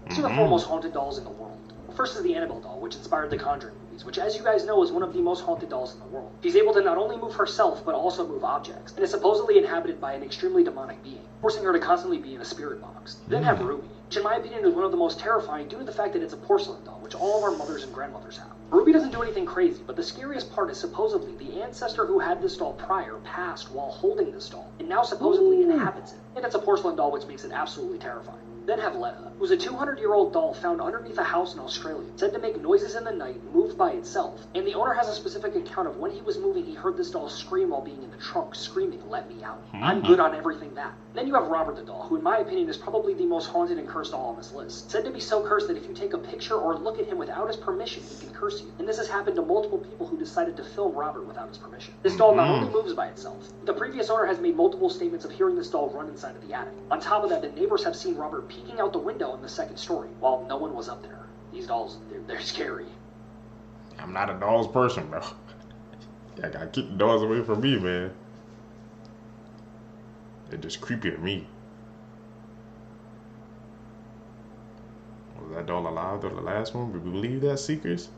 Two of the foremost haunted dolls in the world. First is the Annabelle doll, which inspired the Conjuring movies, which, as you guys know, is one of the most haunted dolls in the world. She's able to not only move herself, but also move objects, and is supposedly inhabited by an extremely demonic being, forcing her to constantly be in a spirit box. You then have Ruby, which in my opinion is one of the most terrifying due to the fact that it's a porcelain doll, which all of our mothers and grandmothers have. Ruby doesn't do anything crazy, but the scariest part is supposedly the ancestor who had this doll prior passed while holding this doll, and now supposedly inhabits it. And it's a porcelain doll, which makes it absolutely terrifying. Then have Letta, who's a 200-year-old doll found underneath a house in Australia, said to make noises in the night, moved by itself. And the owner has a specific account of when he was moving, he heard this doll scream while being in the trunk, screaming, "Let me out." I'm good on everything that. Then you have Robert the doll, who in my opinion is probably the most haunted and cursed doll on this list. Said to be so cursed that if you take a picture or look at him without his permission, he can curse you. And this has happened to multiple people who decided to film Robert without his permission. This doll not only moves by itself, the previous owner has made multiple statements of hearing this doll run inside of the attic. On top of that, the neighbors have seen Robert peeking out the window in the second story, while no one was up there. These dolls, they're scary. I'm not a dolls person, bro. I gotta keep the dolls away from me, man. They're just creepy to me. Was that doll alive though, the last one? Would we believe that, Seekers?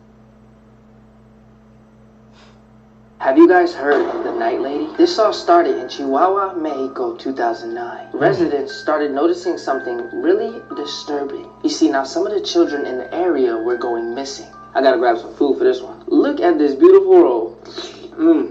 Have you guys heard of the Night Lady? This all started in Chihuahua, Mexico, 2009. Residents started noticing something really disturbing. You see, now some of the children in the area were going missing. I gotta grab some food for this one. Look at this beautiful roll.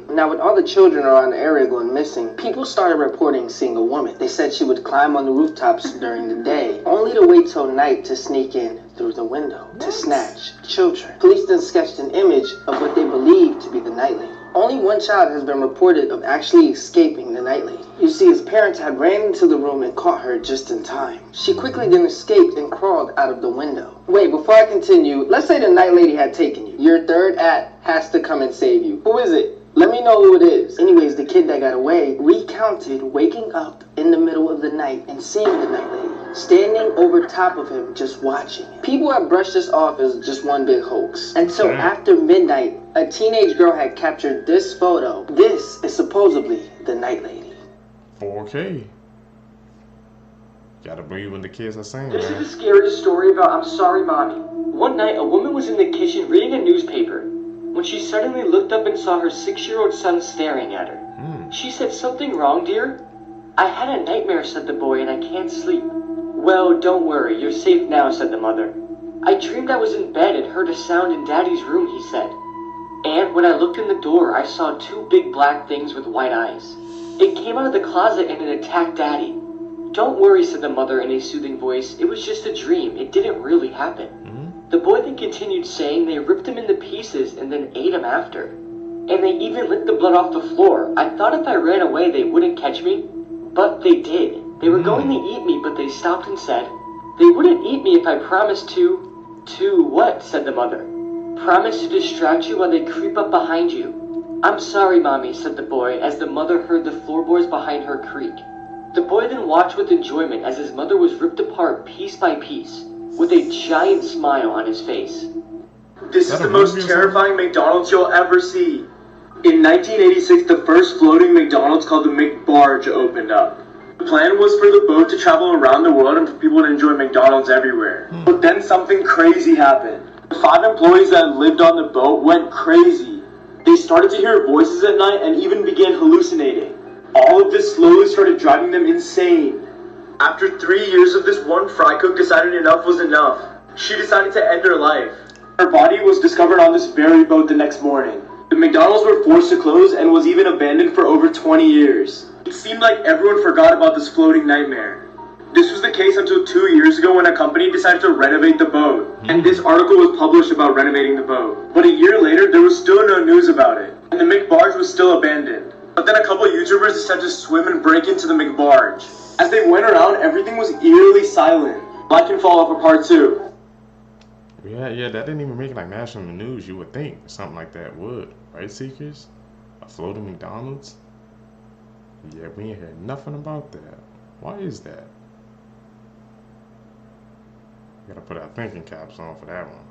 Now with all the children around the area going missing, people started reporting seeing a woman. They said she would climb on the rooftops during the day, only to wait till night to sneak in through the window to snatch children. Police then sketched an image of what they believed to be the Night Lady. Only one child has been reported of actually escaping the Night Lady. You see, his parents had ran into the room and caught her just in time. She quickly then escaped and crawled out of the window. Wait, before I continue, let's say the Night Lady had taken you. Your third act has to come and save you. Who is it? Let me know who it is. Anyways, the kid that got away recounted waking up in the middle of the night and seeing the Night Lady standing over top of him, just watching him. People have brushed this off as just one big hoax. Until after midnight, a teenage girl had captured this photo. This is supposedly the Night Lady. 4K. Gotta believe when the kids are saying, This man. is the scariest story about I'm Sorry Mommy. One night, a woman was in the kitchen reading a newspaper when she suddenly looked up and saw her 6-year-old son staring at her. She said, "Something wrong, dear?" "I had a nightmare," said the boy, "and I can't sleep." "Well, don't worry, you're safe now," said the mother. "I dreamed I was in bed and heard a sound in Daddy's room," he said. "And when I looked in the door, I saw 2 big black things with white eyes. It came out of the closet and it attacked Daddy." "Don't worry," said the mother in a soothing voice. "It was just a dream. It didn't really happen." The boy then continued saying they ripped him into pieces and then ate him after. And they even licked the blood off the floor. "I thought if I ran away they wouldn't catch me, but they did. They were going to eat me, but they stopped and said, they wouldn't eat me if I promised to..." "To what?" said the mother. "Promise to distract you while they creep up behind you." "I'm sorry, Mommy," said the boy as the mother heard the floorboards behind her creak. The boy then watched with enjoyment as his mother was ripped apart piece by piece, with a giant smile on his face. This is the most terrifying McDonald's you'll ever see. In 1986, the first floating McDonald's called the McBarge opened up. The plan was for the boat to travel around the world and for people to enjoy McDonald's everywhere. But then something crazy happened. The 5 employees that lived on the boat went crazy. They started to hear voices at night and even began hallucinating. All of this slowly started driving them insane. After 3 years of this, one fry cook decided enough was enough. She decided to end her life. Her body was discovered on this very boat the next morning. The McDonald's were forced to close and was even abandoned for over 20 years. It seemed like everyone forgot about this floating nightmare. This was the case until 2 years ago when a company decided to renovate the boat. And this article was published about renovating the boat. But a year later, there was still no news about it. And the McBarge was still abandoned. But then a couple of YouTubers decided to swim and break into the McBarge. As they went around, everything was eerily silent. Like in Fallout for Part 2. Yeah, that didn't even make like national news. You would think something like that would, right, Seekers? A floating McDonald's? Yeah, we ain't heard nothing about that. Why is that? Gotta put our thinking caps on for that one.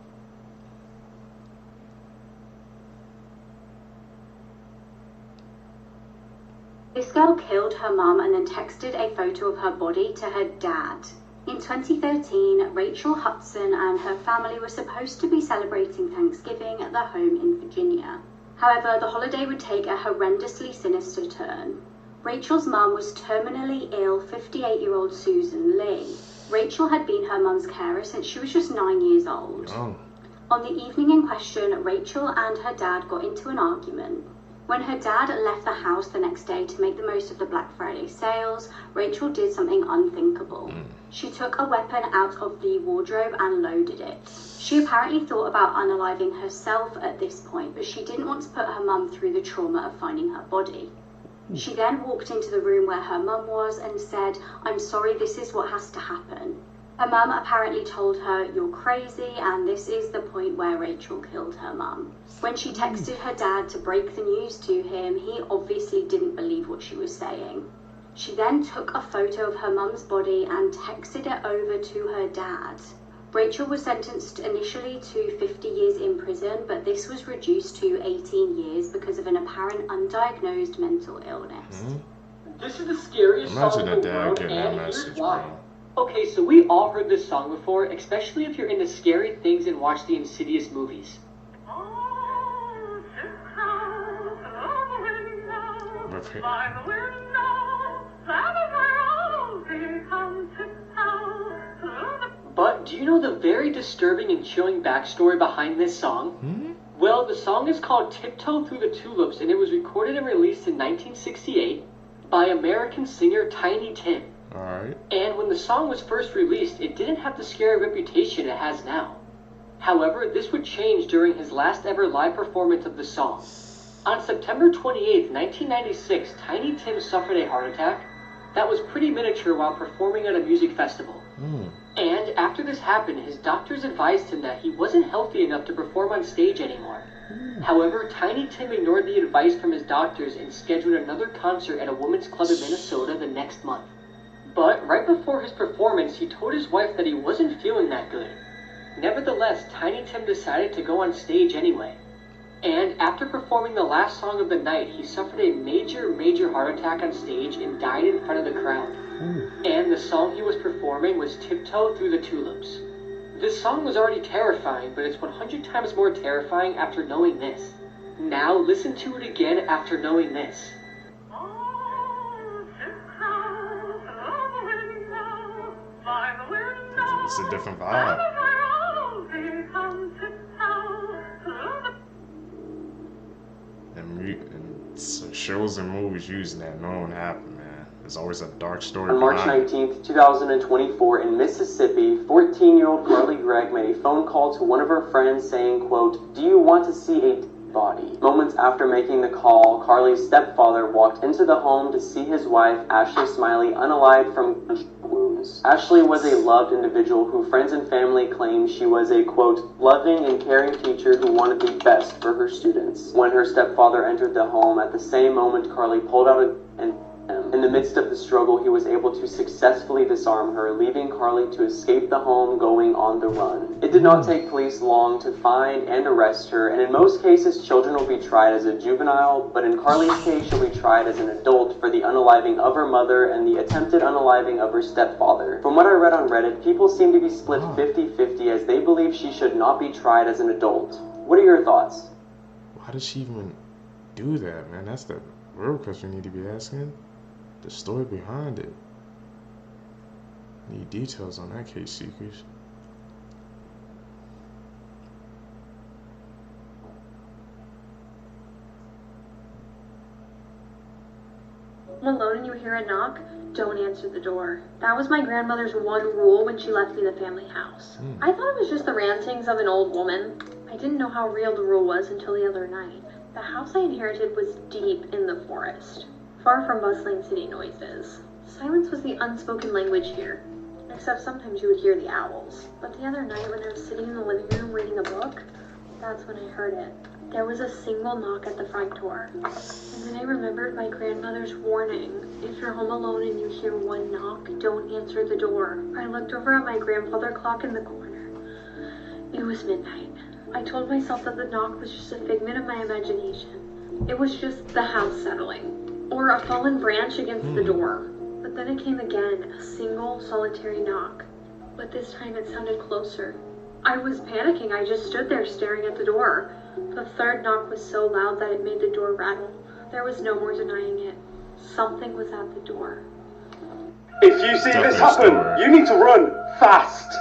This girl killed her mum and then texted a photo of her body to her dad. In 2013, Rachel Hudson and her family were supposed to be celebrating Thanksgiving at their home in Virginia. However, the holiday would take a horrendously sinister turn. Rachel's mum was terminally ill 58-year-old Susan Lee. Rachel had been her mum's carer since she was just 9 years old. On the evening in question, Rachel and her dad got into an argument. When her dad left the house the next day, way to make the most of the Black Friday sales, Rachel did something unthinkable. She took a weapon out of the wardrobe and loaded it. She apparently thought about unaliving herself at this point, but she didn't want to put her mum through the trauma of finding her body. She then walked into the room where her mum was and said, "I'm sorry, this is what has to happen." Her mum apparently told her, "You're crazy," and this is the point where Rachel killed her mum. When she texted her dad to break the news to him, he obviously didn't believe what she was saying. She then took a photo of her mum's body and texted it over to her dad. Rachel was sentenced initially to 50 years in prison, but this was reduced to 18 years because of an apparent undiagnosed mental illness. This is the scariest Imagine song a in the dad world, getting and that here's message, why. bro. Okay, so we all heard this song before, especially if you're into scary things and watch the Insidious movies. But do you know the very disturbing and chilling backstory behind this song? Well, the song is called Tiptoe Through the Tulips, and it was recorded and released in 1968 by American singer Tiny Tim. Alright. And when the song was first released, it didn't have the scary reputation it has now. However, this would change during his last ever live performance of the song. On September 28, 1996, Tiny Tim suffered a heart attack that was pretty miniature while performing at a music festival. And after this happened, his doctors advised him that he wasn't healthy enough to perform on stage anymore. However, Tiny Tim ignored the advice from his doctors and scheduled another concert at a women's club in Minnesota the next month. But right before his performance, he told his wife that he wasn't feeling that good. Nevertheless, Tiny Tim decided to go on stage anyway. And after performing the last song of the night, he suffered a major heart attack on stage and died in front of the crowd. And the song he was performing was Tiptoe Through the Tulips. This song was already terrifying, but it's 100 times more terrifying after knowing this. Now listen to it again after knowing this. It's a different vibe. And so shows and movies using that knowing happen, man. There's always a dark story On March behind it. 19th, 2024, in Mississippi, 14-year-old Carly Gregg made a phone call to one of her friends saying, quote, "Do you want to see a body?" Moments after making the call, Carly's stepfather walked into the home to see his wife, Ashley Smiley, unalived from wounds. Ashley was a loved individual who friends and family claimed she was a, quote, "loving and caring teacher who wanted the best for her students." When her stepfather entered the home, at the same moment, Carly pulled out a gun and in the midst of the struggle, he was able to successfully disarm her, leaving Carly to escape the home, going on the run. It did not take police long to find and arrest her, and in most cases, children will be tried as a juvenile, but in Carly's case, she'll be tried as an adult for the unaliving of her mother and the attempted unaliving of her stepfather. From what I read on Reddit, people seem to be split 50-50 as they believe she should not be tried as an adult. What are your thoughts? Why does she even do that, man? That's the real question we need to be asking. The story behind it. Need details on that case, Seekers. Alone and you hear a knock, don't answer the door. That was my grandmother's one rule when she left me the family house. I thought it was just the rantings of an old woman. I didn't know how real the rule was until the other night. The house I inherited was deep in the forest, far from bustling city noises. Silence was the unspoken language here, except sometimes you would hear the owls. But the other night when I was sitting in the living room reading a book, that's when I heard it. There was a single knock at the front door, and then I remembered my grandmother's warning. If you're home alone and you hear one knock, don't answer the door. I looked over at my grandfather clock in the corner. It was midnight. I told myself that the knock was just a figment of my imagination. It was just the house settling, or a fallen branch against the door. But then it came again, a single, solitary knock. But this time it sounded closer. I was panicking. I just stood there staring at the door. The third knock was so loud that it made the door rattle. There was no more denying it. Something was at the door. If you see this happen, you need to run fast.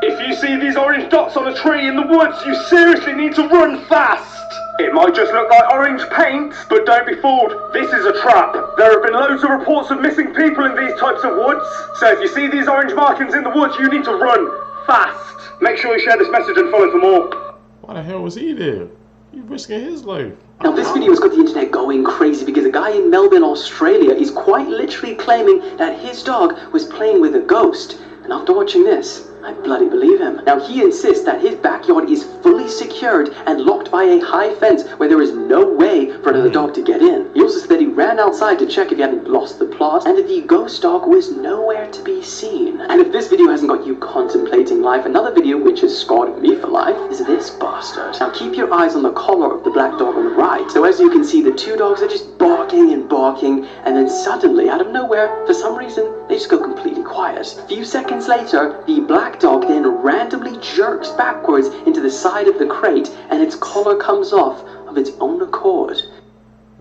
If you see these orange dots on a tree in the woods, you seriously need to run fast. It might just look like orange paint, but don't be fooled. This is a trap. There have been loads of reports of missing people in these types of woods. So if you see these orange markings in the woods, you need to run fast. Make sure you share this message and follow for more. Why the hell was he there? He risking his life. Now this video has got the internet going crazy because a guy in Melbourne, Australia is quite literally claiming that his dog was playing with a ghost. And after watching this, I bloody believe him. Now he insists that his backyard is fully secured and locked by a high fence where there is no way for another dog to get in. He also said that he ran outside to check if he hadn't lost the plot and that the ghost dog was nowhere to be seen. And if this video hasn't got you contemplating life, another video which has scarred me for life is this bastard. Now keep your eyes on the collar of the black dog on the right. So as you can see, the two dogs are just barking and barking, and then suddenly, out of nowhere, for some reason, they just go completely quiet. A few seconds later, the black dog then randomly jerks backwards into the side of the crate, and its collar comes off of its own accord.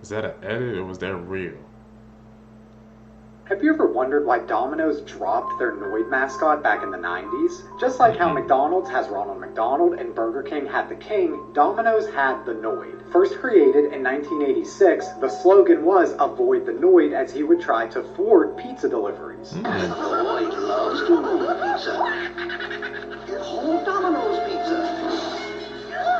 Is that an edit or was that real? Have you ever wondered why Domino's dropped their Noid mascot back in the 90s? Just like how McDonald's has Ronald McDonald and Burger King had the King, Domino's had the Noid. First created in 1986, the slogan was "Avoid the Noid," as he would try to thwart pizza deliveries. The Noid loves to move pizza. Whole Domino's pizza.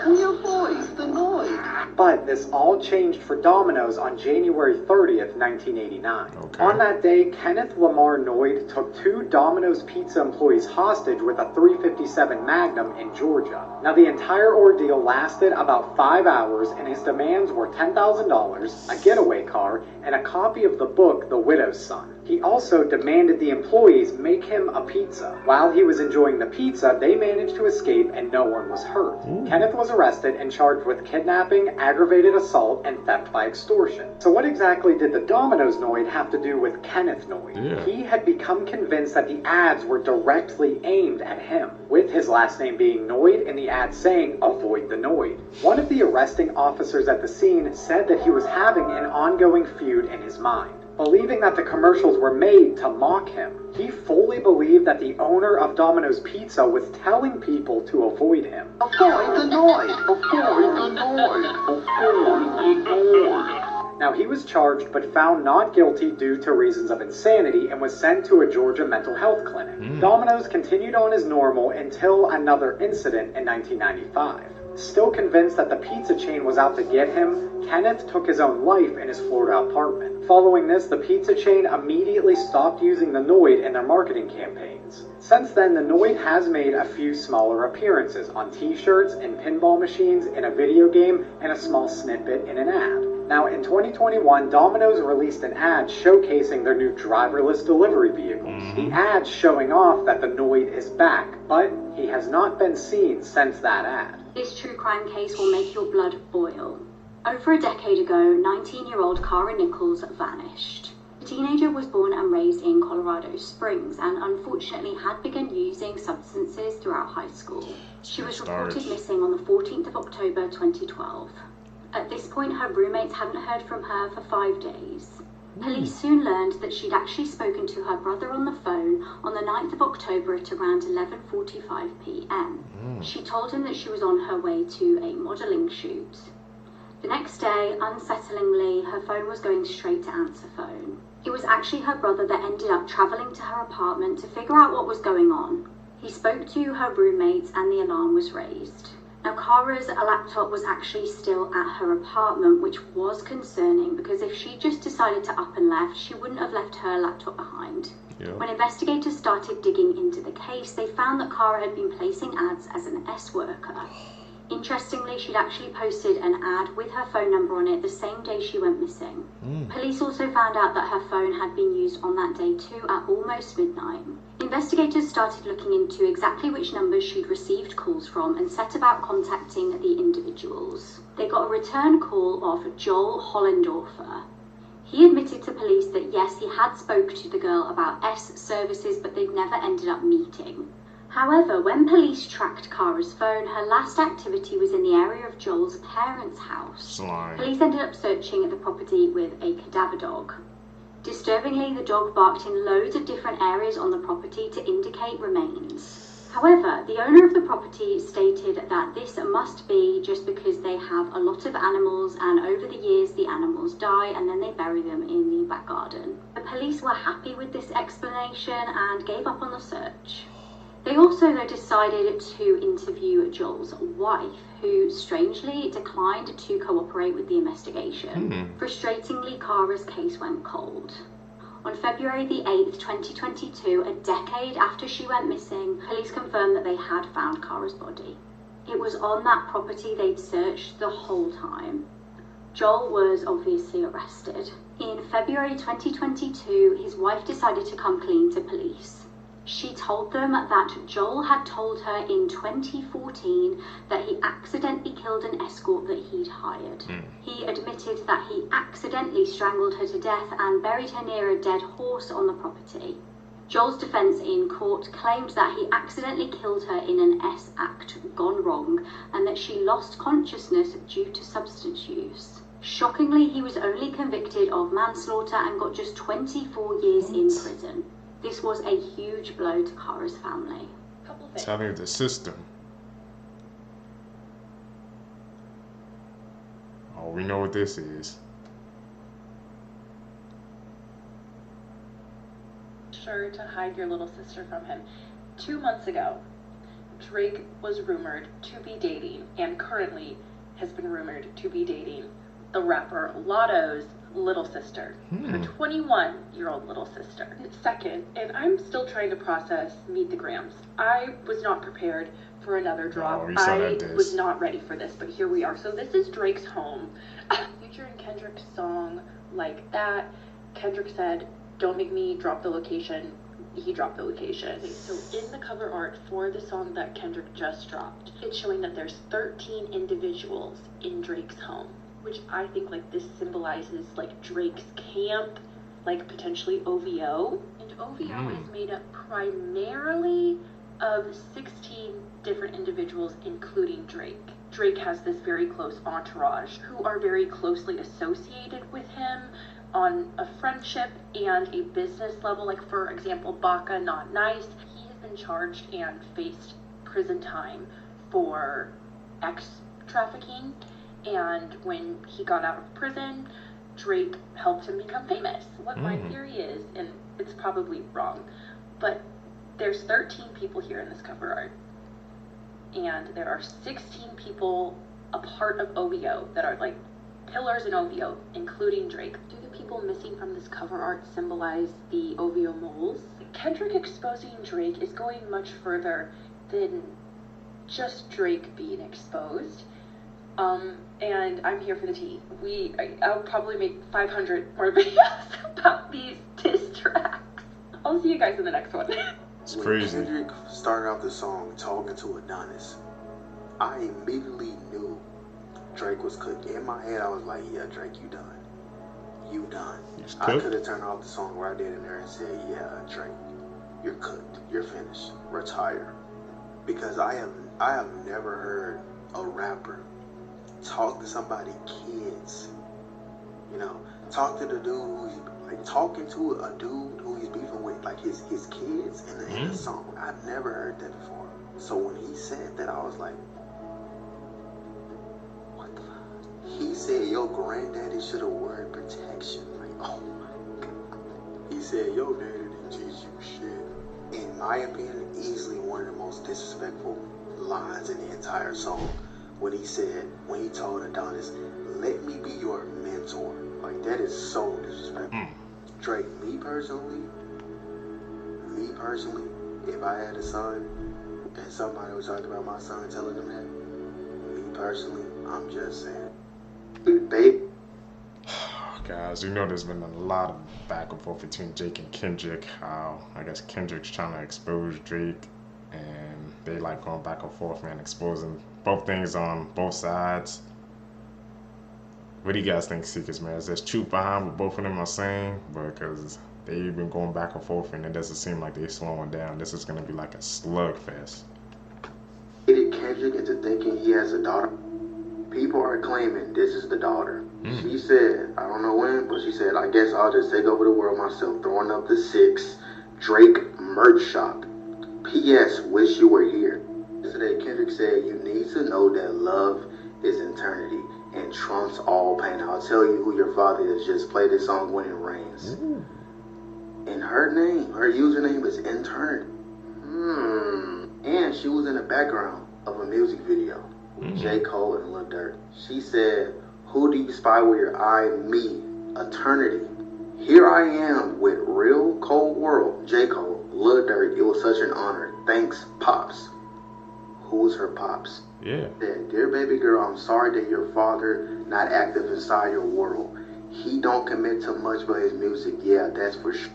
We avoid the Noid. But this all changed for Domino's on January 30th, 1989. On that day, Kenneth Lamar Noid took two Domino's Pizza employees hostage with a .357 Magnum in Georgia. Now, the entire ordeal lasted about 5 hours, and his demands were $10,000, a getaway car, and a copy of the book The Widow's Son. He also demanded the employees make him a pizza. While he was enjoying the pizza, they managed to escape and no one was hurt. Kenneth was arrested and charged with kidnapping, aggravated assault, and theft by extortion. So what exactly did the Domino's Noid have to do with Kenneth Noid? Yeah. He had become convinced that the ads were directly aimed at him, with his last name being Noid and the ad saying, "Avoid the Noid." One of the arresting officers at the scene said that he was having an ongoing feud in his mind. Believing that the commercials were made to mock him, he fully believed that the owner of Domino's Pizza was telling people to avoid him. Avoid the Noid. Avoid the Noid. Avoid the Noid. Now, he was charged but found not guilty due to reasons of insanity and was sent to a Georgia mental health clinic. Domino's continued on as normal until another incident in 1995. Still convinced that the pizza chain was out to get him, Kenneth took his own life in his Florida apartment. Following this, the pizza chain immediately stopped using the Noid in their marketing campaigns. Since then, the Noid has made a few smaller appearances on t-shirts, in pinball machines, in a video game, and a small snippet in an ad. Now, in 2021, Domino's released an ad showcasing their new driverless delivery vehicles. The ad showing off that the Noid is back, but he has not been seen since that ad. This true crime case will make your blood boil. Over a decade ago, 19-year-old Cara Nichols vanished. The teenager was born and raised in Colorado Springs and unfortunately had begun using substances throughout high school. She was reported missing on the 14th of October 2012. At this point, her roommates hadn't heard from her for 5 days. Police soon learned that she'd actually spoken to her brother on the phone on the 9th of October at around 11:45 p.m. She told him that she was on her way to a modelling shoot. The next day, unsettlingly, her phone was going straight to answer phone. It was actually her brother that ended up travelling to her apartment to figure out what was going on. He spoke to her roommates and the alarm was raised. Now, Cara's laptop was actually still at her apartment, which was concerning because if she just decided to up and left, she wouldn't have left her laptop behind. When investigators started digging into the case, they found that Cara had been placing ads as an S worker. Interestingly, she'd actually posted an ad with her phone number on it the same day she went missing. Police also found out that her phone had been used on that day too at almost midnight. Investigators started looking into exactly which numbers she'd received calls from and set about contacting the individuals. They got a return call of Joel Hollendorfer. He admitted to police that yes, he had spoke to the girl about S services, but they'd never ended up meeting. However, when police tracked Cara's phone, her last activity was in the area of Joel's parents' house. Police ended up searching the property with a cadaver dog. Disturbingly, the dog barked in loads of different areas on the property to indicate remains. However, the owner of the property stated that this must be just because they have a lot of animals and over the years the animals die and then they bury them in the back garden. The police were happy with this explanation and gave up on the search. They also decided to interview Joel's wife, who strangely declined to cooperate with the investigation. Frustratingly, Kara's case went cold. On February the 8th, 2022, a decade after she went missing, police confirmed that they had found Kara's body. It was on that property they'd searched the whole time. Joel was obviously arrested. In February 2022, his wife decided to come clean to police. She told them that Joel had told her in 2014 that he accidentally killed an escort that he'd hired. He admitted that he accidentally strangled her to death and buried her near a dead horse on the property. Joel's defense in court claimed that he accidentally killed her in an S-act gone wrong and that she lost consciousness due to substance use. Shockingly, he was only convicted of manslaughter and got just 24 years in prison. This was a huge blow to Kara's family. Tell me the system. Oh, we know what this is. Sure to hide your little sister from him. 2 months ago, Drake was rumored to be dating, and currently has been rumored to be dating, the rapper Lotto's little sister, her 21-year-old little sister. Second, and I'm still trying to process Meet the Grams. I was not prepared for another drop. I was not ready for this, but here we are. So this is Drake's home. Featuring Kendrick's song Like That. Kendrick said, "Don't make me drop the location." He dropped the location. So in the cover art for the song that Kendrick just dropped, it's showing that there's 13 individuals in Drake's home, which I think like this symbolizes like Drake's camp, like potentially OVO. And OVO is made up primarily of 16 different individuals, including Drake. Drake has this very close entourage who are very closely associated with him on a friendship and a business level. Like for example, Baca Not Nice, he has been charged and faced prison time for trafficking. And when he got out of prison, Drake helped him become famous. What my theory is, and it's probably wrong, but there's 13 people here in this cover art. And there are 16 people a part of OVO that are like pillars in OVO, including Drake. Do the people missing from this cover art symbolize the OVO moles? Kendrick exposing Drake is going much further than just Drake being exposed. And I'm here for the tea. I'll probably make 500 more videos about these diss tracks. I'll see you guys in the next one. It's crazy. When Kendrick started off the song talking to Adonis, I immediately knew Drake was cooked. In my head, I was like, yeah, Drake, you done. You done. I could have turned off the song right then and there and said, yeah, Drake, you're cooked. You're finished. Retire. Because I have never heard a rapper talk to somebody kids. You know, talk to the dude who's like talking to a dude who he's beefing with, like his kids in the song. I've never heard that before. So when he said that, I was like, what the fuck? He said your granddaddy should have worn protection. Like, oh my god. He said your daddy didn't teach you shit. In my opinion, easily one of the most disrespectful lines in the entire song. When he told Adonis, let me be your mentor. Like, that is so disrespectful. Drake, me personally, if I had a son and somebody was talking about my son telling him that, me personally, I'm just saying, babe. Guys, you know there's been a lot of back and forth between Jake and Kendrick. How I guess Kendrick's trying to expose Drake, and they like going back and forth, man, exposing both things on both sides. What do you guys think, Seekers, man? Is there truth behind what both of them are saying? Because they've been going back and forth, and it doesn't seem like they're slowing down. This is going to be like a slugfest. Kendrick into thinking he has a daughter. People are claiming this is the daughter. She said, I don't know when, but she said, I guess I'll just take over the world myself, throwing up the 6 Drake merch shop. P.S. Wish you were here. Yesterday, Kendrick said, you need to know that love is eternity and trumps all pain. I'll tell you who your father is. Just play this song when it rains. And her name, her username is Eternity. And she was in the background of a music video with J. Cole and Lil Durk. She said, who do you spy with your eye? Me, Eternity. Here I am with Real Cold World, J. Cole, Lil Durk. It was such an honor. Thanks, Pops. Who's her Pops? Yeah. Said, dear baby girl, I'm sorry that your father not active inside your world. He don't commit to much but his music. Yeah, that's for sure.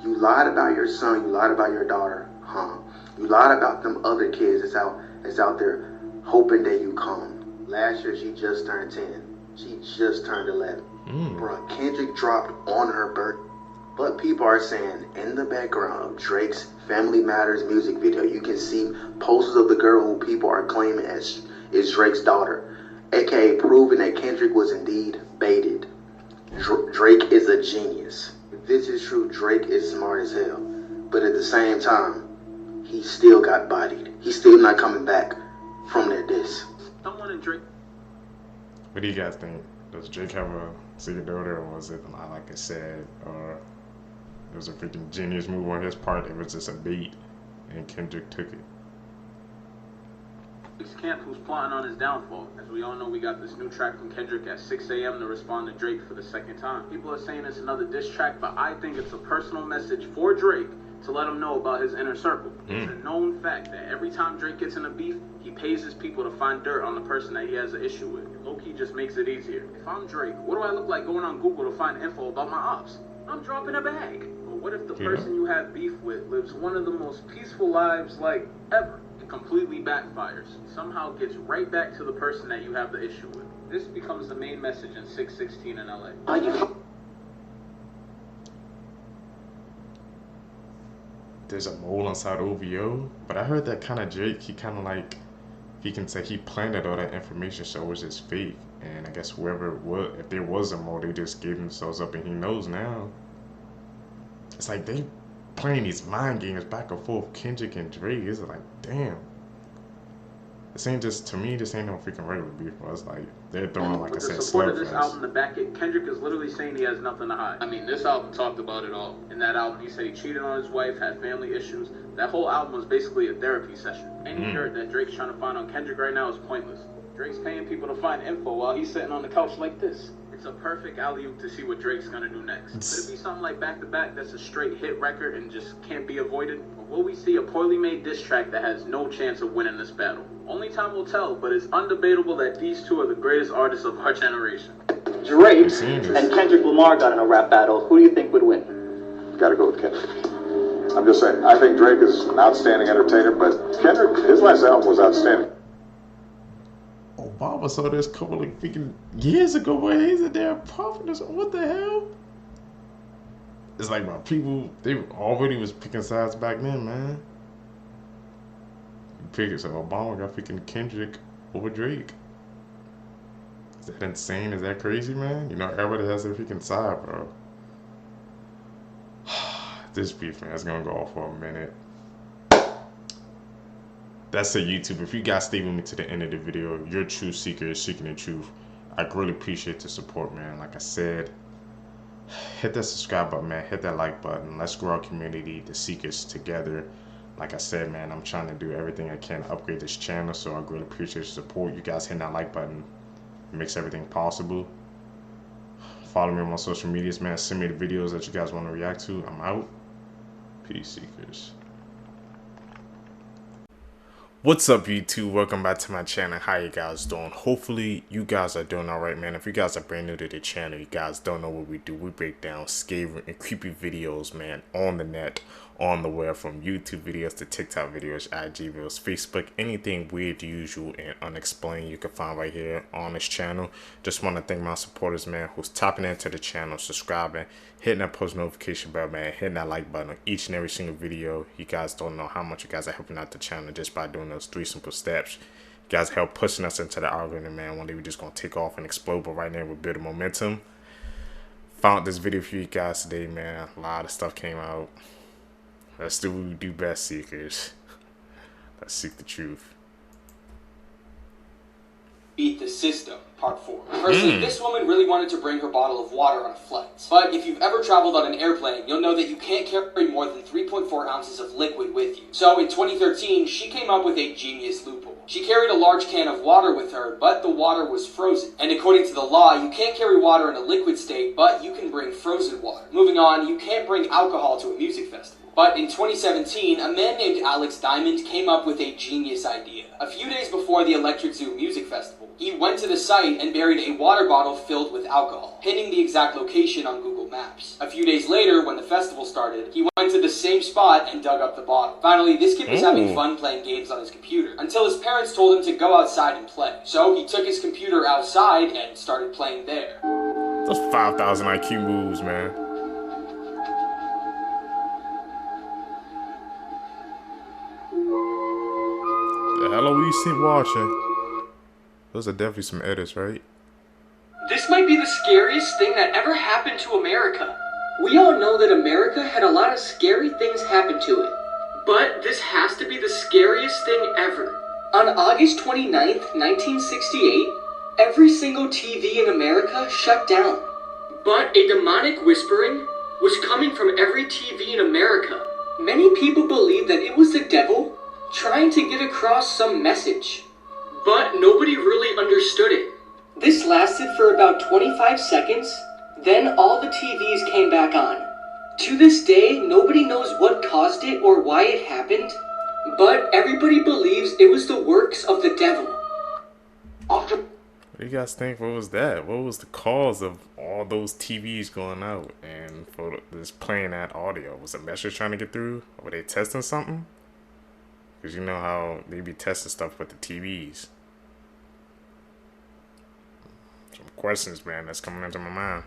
You lied about your son. You lied about your daughter. You lied about them other kids that's out there hoping that you come. Last year, she just turned 10. She just turned 11. Bruh, Kendrick dropped on her birthday. But people are saying in the background of Drake's Family Matters music video, you can see posters of the girl who people are claiming is Drake's daughter, aka proving that Kendrick was indeed baited. Drake is a genius. If this is true, Drake is smart as hell. But at the same time, he still got bodied. He's still not coming back from that diss. Someone in Drake. What do you guys think? Does Drake have a secret daughter, or was it like I said, or it was a freaking genius move on his part? It was just a bait, and Kendrick took it. Drake's camp who's plotting on his downfall. As we all know, we got this new track from Kendrick at 6 a.m. to respond to Drake for the second time. People are saying it's another diss track, but I think it's a personal message for Drake to let him know about his inner circle. It's a known fact that every time Drake gets in a beef, he pays his people to find dirt on the person that he has an issue with. Low-key just makes it easier. If I'm Drake, what do I look like going on Google to find info about my ops? I'm dropping a bag. But what if the person you have beef with lives one of the most peaceful lives, like, ever? It completely backfires. Somehow gets right back to the person that you have the issue with. This becomes the main message in 616 in LA. There's a mole inside OVO, but I heard that kind of Drake, he kind of like, he can say he planted all that information, so it was just fake. And I guess whoever was, if there was a mole, they just gave themselves up, and he knows now. It's like they playing these mind games back and forth, Kendrick and Drake. It's like, damn. This ain't just, to me, this ain't no freaking regular beef, bro. It's like, they're throwing, like I said, With the support of slugfest. this album to back it, Kendrick is literally saying he has nothing to hide. I mean, this album talked about it all. In that album, he said he cheated on his wife, had family issues. That whole album was basically a therapy session. Any dirt that Drake's trying to find on Kendrick right now is pointless. Drake's paying people to find info while he's sitting on the couch like this. It's a perfect alley-oop to see what Drake's gonna do next. Could it be something like Back to Back that's a straight hit record and just can't be avoided? Or will we see a poorly made diss track that has no chance of winning this battle? Only time will tell, but it's undebatable that these two are the greatest artists of our generation. Drake and Kendrick Lamar got in a rap battle. Who do you think would win? Gotta go with Kendrick. I'm just saying, I think Drake is an outstanding entertainer, but Kendrick, his last album was outstanding. Obama saw this a couple of freaking years ago, boy. He's a damn prophet. What the hell? It's like my people, they already was picking sides back then, man. Figure so Obama got freaking Kendrick over Drake. Is that insane? Is that crazy, man? You know, everybody has their freaking side, bro. This beef, man, is gonna go off for a minute. That's it, YouTube. If you guys stay with me to the end of the video, your true seeker is seeking the truth. I really appreciate the support, man. Like I said, hit that subscribe button, man. Hit that like button. Let's grow our community, the seekers, together. Like I said, man, I'm trying to do everything I can to upgrade this channel, so I really appreciate your support. You guys hitting that like button makes everything possible. Follow me on my social medias, man. Send me the videos that you guys want to react to. I'm out. Peace, seekers. What's up, YouTube? Welcome back to my channel. How you guys doing? Hopefully you guys are doing all right, man. If you guys are brand new to the channel, you guys don't know what we do. We break down scary and creepy videos, man, on the net, on the web, from YouTube videos to TikTok videos, IG videos, Facebook, anything weird, usual, and unexplained you can find right here on this channel. Just want to thank my supporters, man, who's tapping into the channel, subscribing, hitting that post notification bell, man, hitting that like button on each and every single video. You guys don't know how much you guys are helping out the channel just by doing those 3 simple steps. You guys help pushing us into the algorithm, man. One day we're just gonna take off and explode, but right now we're building momentum. Found this video for you guys today, man. A lot of stuff came out. Let's do what we do best, Seekers. Let's seek the truth. Beat the System, Part 4. Firstly, this woman really wanted to bring her bottle of water on a flight. But if you've ever traveled on an airplane, you'll know that you can't carry more than 3.4 ounces of liquid with you. So in 2013, she came up with a genius loophole. She carried a large can of water with her, but the water was frozen. And according to the law, you can't carry water in a liquid state, but you can bring frozen water. Moving on, you can't bring alcohol to a music festival. But in 2017, a man named Alex Diamond came up with a genius idea. A few days before the Electric Zoo Music Festival, he went to the site and buried a water bottle filled with alcohol, pinning the exact location on Google Maps. A few days later, when the festival started, he went to the same spot and dug up the bottle. Finally, this kid was having fun playing games on his computer, until his parents told him to go outside and play. So he took his computer outside and started playing there. Those 5,000 IQ moves, man. The hell are we watching? Those are definitely some edits, right? This might be the scariest thing that ever happened to America. We all know that America had a lot of scary things happen to it. But this has to be the scariest thing ever. On August 29th, 1968, every single TV in America shut down. But a demonic whispering was coming from every TV in America. Many people believed that it was the devil trying to get across some message. But nobody really understood it. This lasted for about 25 seconds, then all the TVs came back on. To this day, nobody knows what caused it or why it happened, but everybody believes it was the works of the devil. What do you guys think? What was that? What was the cause of all those TVs going out and for this playing that audio? Was a message trying to get through? Were they testing something? Because you know how they be testing stuff with the TVs. Some questions, man, that's coming into my mind.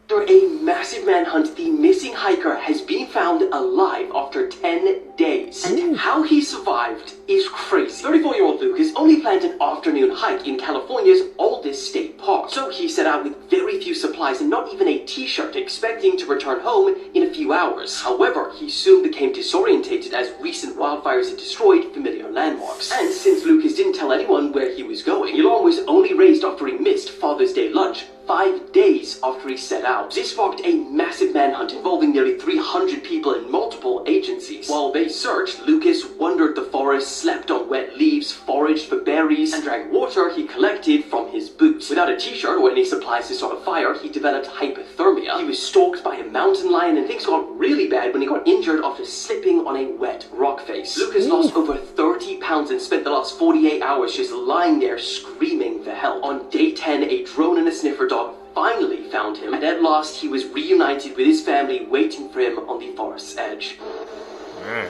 After a massive manhunt, the missing hiker has been found alive after 10 days. And how he survived is crazy. 34-year-old Lucas only planned an afternoon hike in California's oldest state park. So he set out with very few supplies and not even a t-shirt, expecting to return home in a few hours. However, he soon became disorientated as recent wildfires had destroyed familiar landmarks. And since Lucas didn't tell anyone where he was going, the alarm was only raised after he missed Father's Day lunch 5 days after he set out. This sparked a massive manhunt involving nearly 300 people and multiple agencies. While they searched, Lucas wandered the forest, slept on wet leaves, foraged for berries, and drank water he collected from his boots. Without a t-shirt or any supplies to start a fire, he developed hypothermia. He was stalked by a mountain lion, and things got really bad when he got injured after slipping on a wet rock face. Lucas lost over 30 pounds and spent the last 48 hours just lying there screaming for help. On day 10, a drone and a sniffer dog finally found him, and at last he was reunited with his family waiting for him on the forest's edge. Man,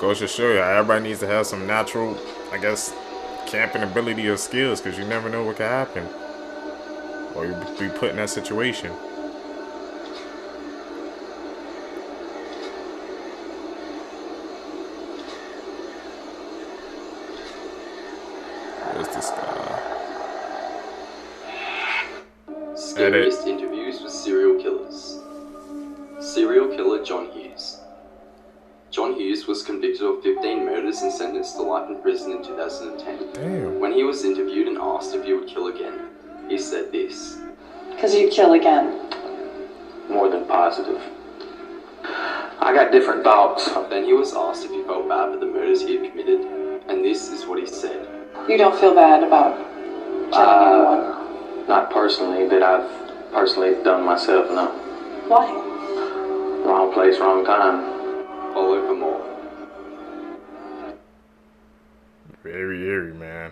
goes to show you, everybody needs to have some natural, I guess, camping ability or skills, because you never know what can happen. Or you'll be put in that situation. Where's this guy? Scariest interviews with serial killers. Serial killer John Hughes. John Hughes was convicted of 15 murders and sentenced to life in prison in 2010. Damn. When he was interviewed and asked if he would kill again, he said this. Because you kill again. More than positive. I got different thoughts. Then he was asked if he felt bad for the murders he had committed, and this is what he said. You don't feel bad about killing anyone? Not personally, that I've personally done myself, no. Why? Wrong place, wrong time. Follow for more. Very eerie, man.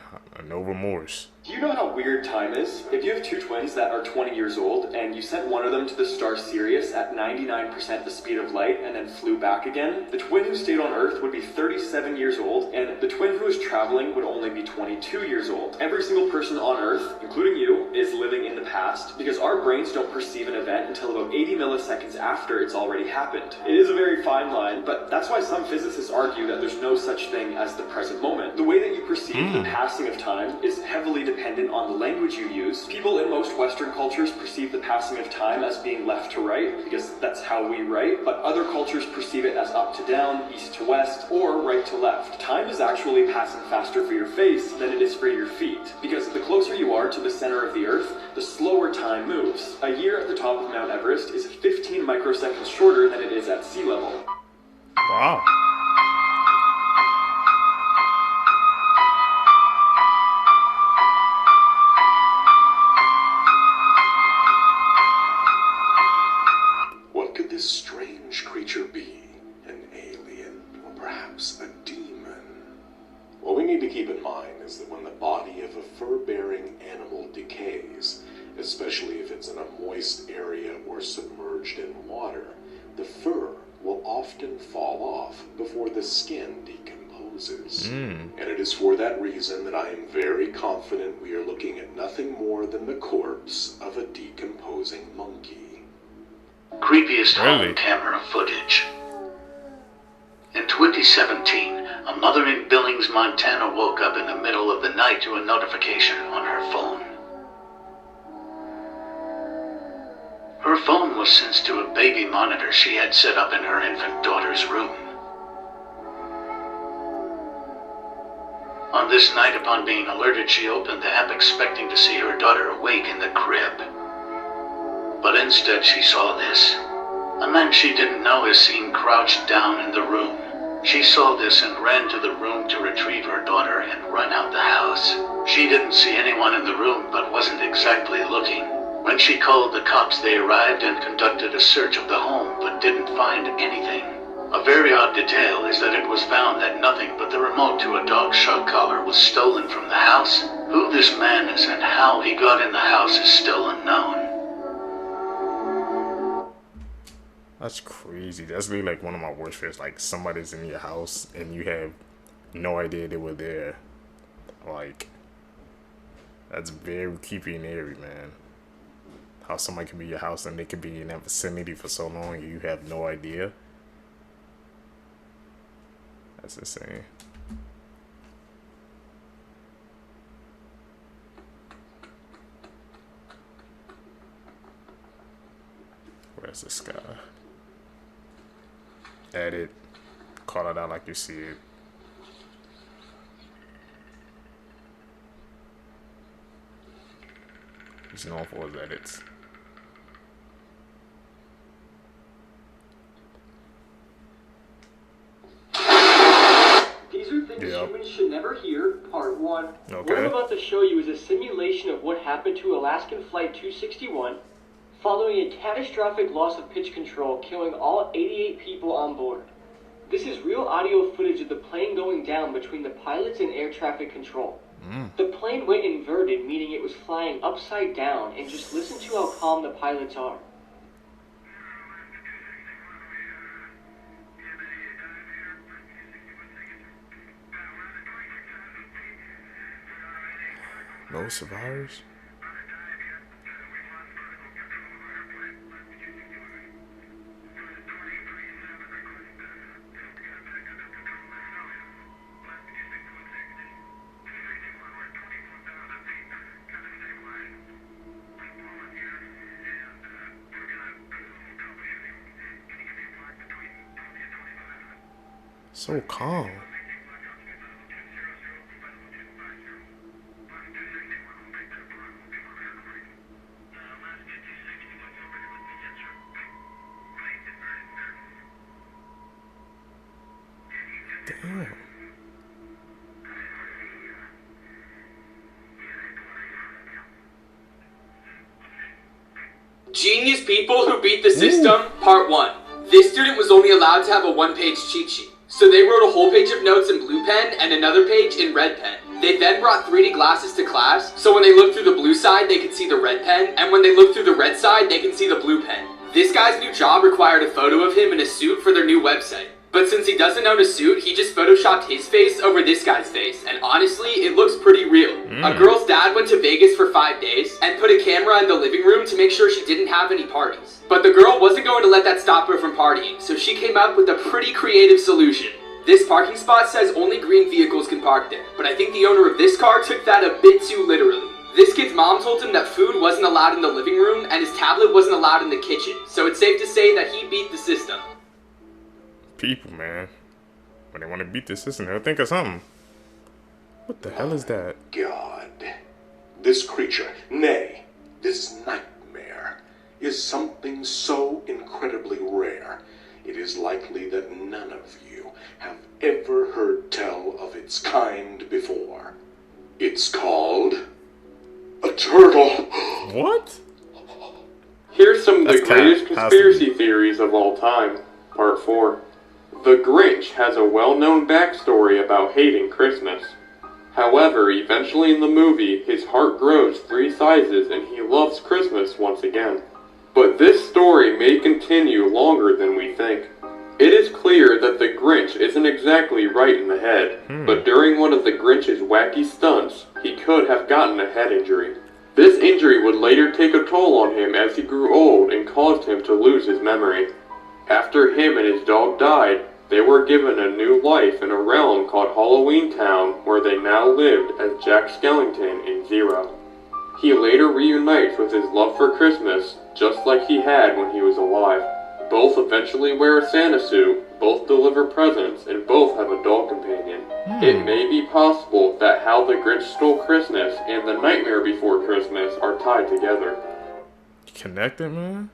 No remorse. Do you know how weird time is? If you have two twins that are 20 years old and you sent one of them to the star Sirius at 99% the speed of light and then flew back again, the twin who stayed on Earth would be 37 years old and the twin who was traveling would only be 22 years old. Every single person on Earth, including you, is living in the past because our brains don't perceive an event until about 80 milliseconds after it's already happened. It is a very fine line, but that's why some physicists argue that there's no such thing as the present moment. The way that you perceive the passing of time is heavily dependent dependent on the language you use. People in most Western cultures perceive the passing of time as being left to right, because that's how we write, but other cultures perceive it as up to down, east to west, or right to left. Time is actually passing faster for your face than it is for your feet, because the closer you are to the center of the Earth, the slower time moves. A year at the top of Mount Everest is 15 microseconds shorter than it is at sea level. Wow. What could this strange creature be? An alien, or perhaps a demon? What we need to keep in mind is that when the body of a fur-bearing animal decays, especially if it's in a moist area or submerged in water, the fur will often fall off before the skin decomposes. And it is for that reason that I am very confident we are looking at nothing more than the corpse of a decomposing monkey. Creepiest home camera footage. In 2017, a mother in Billings, Montana woke up in the middle of the night to a notification on her phone. Her phone was synced to a baby monitor she had set up in her infant daughter's room. On this night, upon being alerted, she opened the app expecting to see her daughter awake in the crib. But instead she saw this. A man she didn't know is seen crouched down in the room. She saw this and ran to the room to retrieve her daughter and run out the house. She didn't see anyone in the room but wasn't exactly looking. When she called the cops, they arrived and conducted a search of the home but didn't find anything. A very odd detail is that it was found that nothing but the remote to a dog shock collar was stolen from the house. Who this man is and how he got in the house is still unknown. That's crazy. That's really like one of my worst fears. Like somebody's in your house and you have no idea they were there. Like, that's very creepy and eerie, man. How somebody can be in your house and they could be in that vicinity for so long and you have no idea. That's insane. Where's this guy? Edit. Call it out like you see it. He's known for his edits. These are things humans should never hear, part 1. Okay. What I'm about to show you is a simulation of what happened to Alaskan Flight 261 following a catastrophic loss of pitch control, killing all 88 people on board. This is real audio footage of the plane going down between the pilots and air traffic control. The plane went inverted, meaning it was flying upside down, and just listen to how calm the pilots are. No survivors? So calm. Damn. Genius people who beat the system, part 1. This student was only allowed to have a one-page cheat sheet. So they wrote a whole page of notes in blue pen and another page in red pen. They then brought 3D glasses to class, so when they looked through the blue side, they could see the red pen, and when they looked through the red side, they can see the blue pen. This guy's new job required a photo of him in a suit for their new website. But since he doesn't own a suit, he just photoshopped his face over this guy's face, and honestly, it looks pretty real. A girl's dad went to Vegas for 5 days and put a camera in the living room to make sure she didn't have any parties. But the girl wasn't going to let that stop her from partying, so she came up with a pretty creative solution. This parking spot says only green vehicles can park there, but I think the owner of this car took that a bit too literally. This kid's mom told him that food wasn't allowed in the living room and his tablet wasn't allowed in the kitchen, so it's safe to say that he beat the system. People, man. When they want to beat the system, they'll think of something. What the hell is that? God. This creature, nay, this nightmare, is something so incredibly rare, it is likely that none of you have ever heard tell of its kind before. It's called a turtle. What? Here's some of the greatest conspiracy theories of all time. Part 4. The Grinch has a well-known backstory about hating Christmas. However, eventually in the movie, his heart grows 3 sizes and he loves Christmas once again. But this story may continue longer than we think. It is clear that the Grinch isn't exactly right in the head, but during one of the Grinch's wacky stunts, he could have gotten a head injury. This injury would later take a toll on him as he grew old and caused him to lose his memory. After him and his dog died, they were given a new life in a realm called Halloween Town, where they now lived as Jack Skellington and Zero. He later reunites with his love for Christmas, just like he had when he was alive. Both eventually wear a Santa suit, both deliver presents, and both have a dog companion. It may be possible that how the Grinch stole Christmas and the Nightmare Before Christmas are tied together. Connected, man?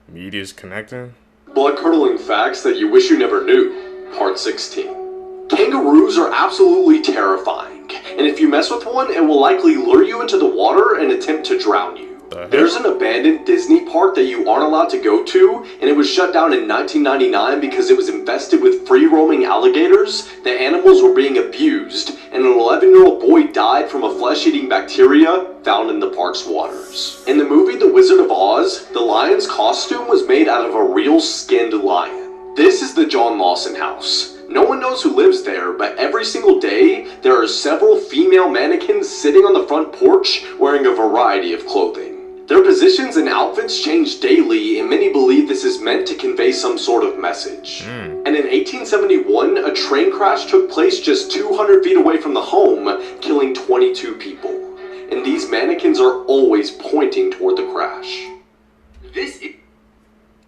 Media's connecting? Blood-curdling facts that you wish you never knew. Part 16. Kangaroos are absolutely terrifying, and if you mess with one, it will likely lure you into the water and attempt to drown you. There's an abandoned Disney park that you aren't allowed to go to, and it was shut down in 1999 because it was infested with free-roaming alligators. The animals were being abused, and an 11-year-old boy died from a flesh-eating bacteria found in the park's waters. In the movie The Wizard of Oz, the lion's costume was made out of a real skinned lion. This is the John Lawson house. No one knows who lives there, but every single day, there are several female mannequins sitting on the front porch wearing a variety of clothing. Their positions and outfits change daily, and many believe this is meant to convey some sort of message. And in 1871, a train crash took place just 200 feet away from the home, killing 22 people. And these mannequins are always pointing toward the crash.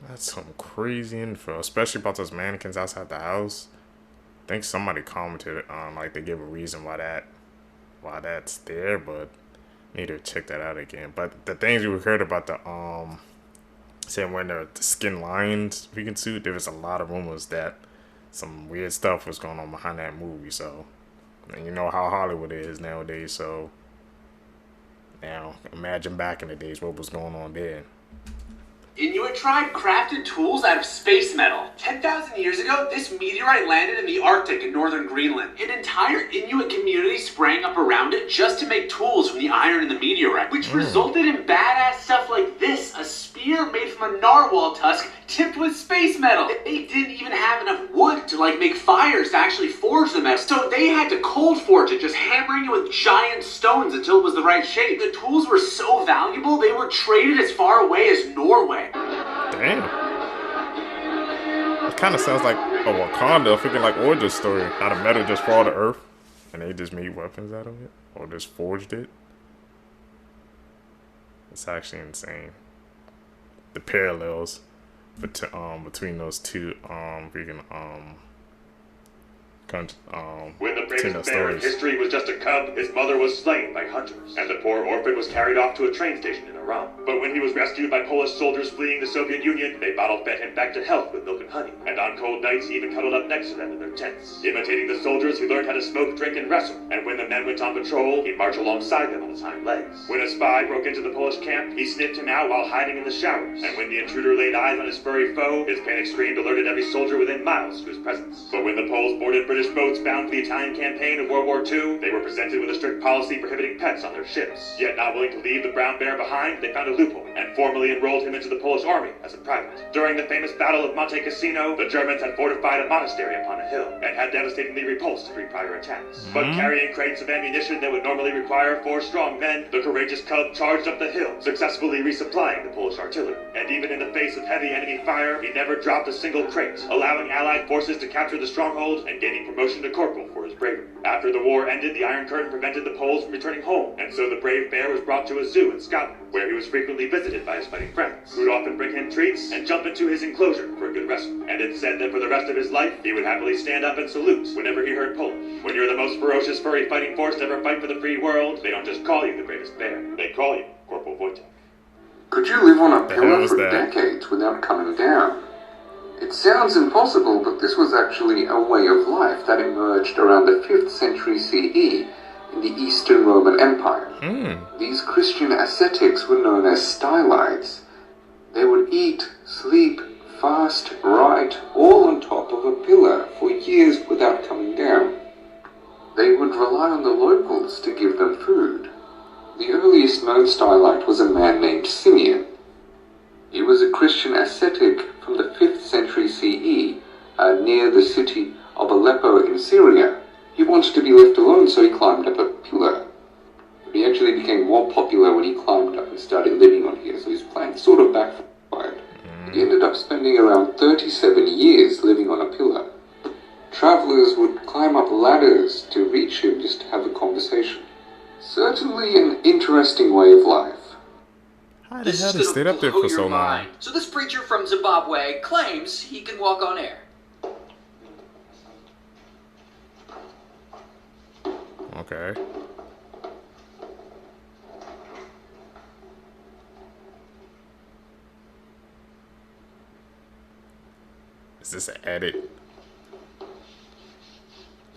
That's some crazy info, especially about those mannequins outside the house. I think somebody commented on, like, they give a reason why that's there, but need to check that out again. But the things we heard about the saying when the skin lions vegan suit, there was a lot of rumors that some weird stuff was going on behind that movie. So, and you know how Hollywood is nowadays. So now imagine back in the days what was going on there. Inuit tribe crafted tools out of space metal. 10,000 years ago, this meteorite landed in the Arctic in northern Greenland. An entire Inuit community sprang up around it just to make tools from the iron in the meteorite, which resulted in badass stuff like this, a spear made from a narwhal tusk tipped with space metal. They didn't even have enough wood to make fires to actually forge the metal, so they had to cold forge it, just hammering it with giant stones until it was the right shape. The tools were so valuable, they were traded as far away as Norway. Damn. It kind of sounds like a Wakanda, freaking like origin story. How the metal just fall to earth and they just made weapons out of it, or just forged it. It's actually insane. The parallels between those two freaking when the bravest bear in history was just a cub, his mother was slain by hunters, and the poor orphan was carried off to a train station in Iran. But when he was rescued by Polish soldiers fleeing the Soviet Union, they bottle-fed him back to health with milk and honey, and on cold nights he even cuddled up next to them in their tents. Imitating the soldiers, he learned how to smoke, drink, and wrestle, and when the men went on patrol, he'd march alongside them on his hind legs. When a spy broke into the Polish camp, he sniffed him out while hiding in the showers, and when the intruder laid eyes on his furry foe, his panic scream alerted every soldier within miles to his presence. But when the Poles boarded British British boats bound for the Italian campaign of World War II, they were presented with a strict policy prohibiting pets on their ships. Yet not willing to leave the brown bear behind, they found a loophole and formally enrolled him into the Polish army as a private. During the famous Battle of Monte Cassino, the Germans had fortified a monastery upon a hill and had devastatingly repulsed 3 prior attacks. But carrying crates of ammunition that would normally require 4 strong men, the courageous cub charged up the hill, successfully resupplying the Polish artillery. And even in the face of heavy enemy fire, he never dropped a single crate, allowing Allied forces to capture the stronghold and gaining promotion to corporal for his bravery. After the war ended, the Iron Curtain prevented the Poles from returning home, and so the brave bear was brought to a zoo in Scotland, where he was frequently visited by his fighting friends, who'd often bring him treats and jump into his enclosure for a good wrestle. And it's said that for the rest of his life, he would happily stand up and salute whenever he heard Polish. When you're the most ferocious furry fighting force to ever fight for the free world, they don't just call you the greatest bear, they call you Corporal Wojtek. Could you live on a pillar for decades without coming down? It sounds impossible, but this was actually a way of life that emerged around the 5th century CE in the Eastern Roman Empire. These Christian ascetics were known as stylites. They would eat, sleep, fast, write, all on top of a pillar for years without coming down. They would rely on the locals to give them food. The earliest known stylite was a man named Simeon. He was a Christian ascetic from the 5th century CE near the city of Aleppo in Syria. He wanted to be left alone, so he climbed up a pillar. But he actually became more popular when he climbed up and started living on here, so his plan sort of backfired. He ended up spending around 37 years living on a pillar. Travelers would climb up ladders to reach him just to have a conversation. Certainly an interesting way of life. How the hell they stayed up there for so long? So this preacher from Zimbabwe claims he can walk on air. Okay. Is this an edit?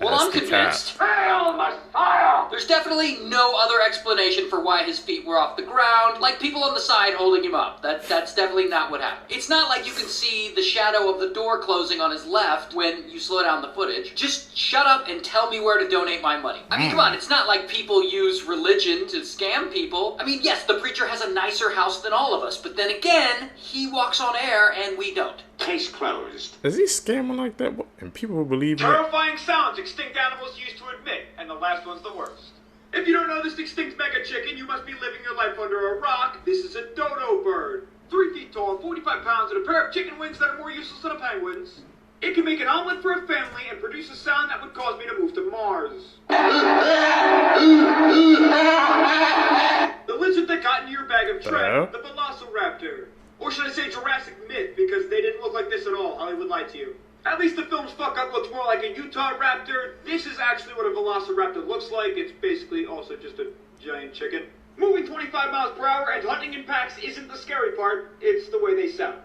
Well, I'm convinced. Hail Messiah! There's definitely no other explanation for why his feet were off the ground, like people on the side holding him up. That's definitely not what happened. It's not like you can see the shadow of the door closing on his left when you slow down the footage. Just shut up and tell me where to donate my money. I mean, come on, it's not like people use religion to scam people. I mean, yes, the preacher has a nicer house than all of us, but then again, he walks on air and we don't. Case closed. Is he scamming like that? And people will believe it? Terrifying sounds extinct animals used to admit, and the last one's the worst. If you don't know this extinct mega chicken, you must be living your life under a rock. This is a dodo bird. 3 feet tall, 45 pounds, and a pair of chicken wings that are more useless than a penguin's. It can make an omelet for a family and produce a sound that would cause me to move to Mars. The lizard that got into your bag of tread, the velociraptor. Or should I say Jurassic Myth, because they didn't look like this at all. Hollywood lied to you. At least the film's fuck-up looks more like a Utah raptor. This is actually what a velociraptor looks like. It's basically also just a giant chicken. Moving 25 miles per hour and hunting in packs isn't the scary part. It's the way they sound.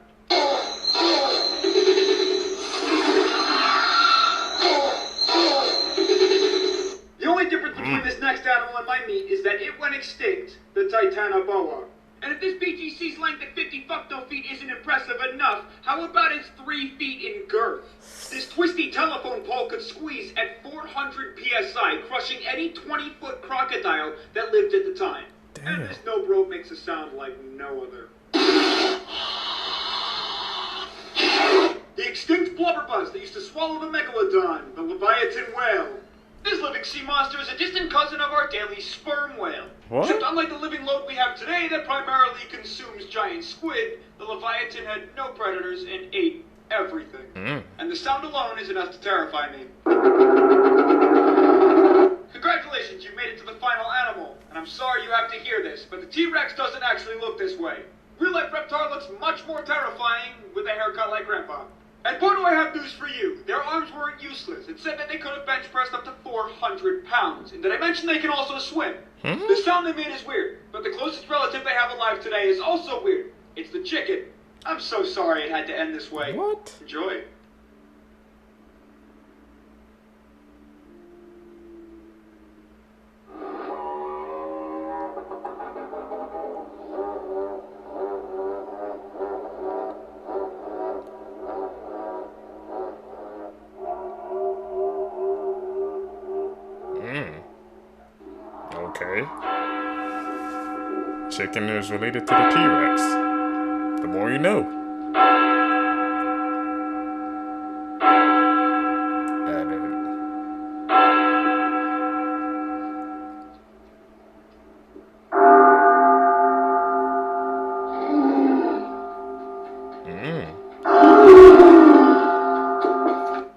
The only difference between this next animal and my meat is that it went extinct, the Titanoboa. And if this BGC's length at 50 fuck-no feet isn't impressive enough, how about its 3 feet in girth? This twisty telephone pole could squeeze at 400 psi, crushing any 20-foot crocodile that lived at the time. Damn. And this no-bro makes a sound like no other. The extinct blubberbuzz that used to swallow the megalodon, the Leviathan whale. This living sea monster is a distant cousin of our daily sperm whale. What? Except unlike the living load we have today that primarily consumes giant squid, the Leviathan had no predators and ate everything. And the sound alone is enough to terrify me. Congratulations, you made it to the final animal. And I'm sorry you have to hear this, but the T-Rex doesn't actually look this way. Real-life Reptar looks much more terrifying with a haircut like Grandpa. And Bono, I have news for you. Their arms weren't useless. It said that they could have bench pressed up to 400 pounds. And did I mention they can also swim? The sound they made is weird, but the closest relative they have alive today is also weird. It's the chicken. I'm so sorry it had to end this way. What? Enjoy. chicken is related to the T-Rex. The more you know.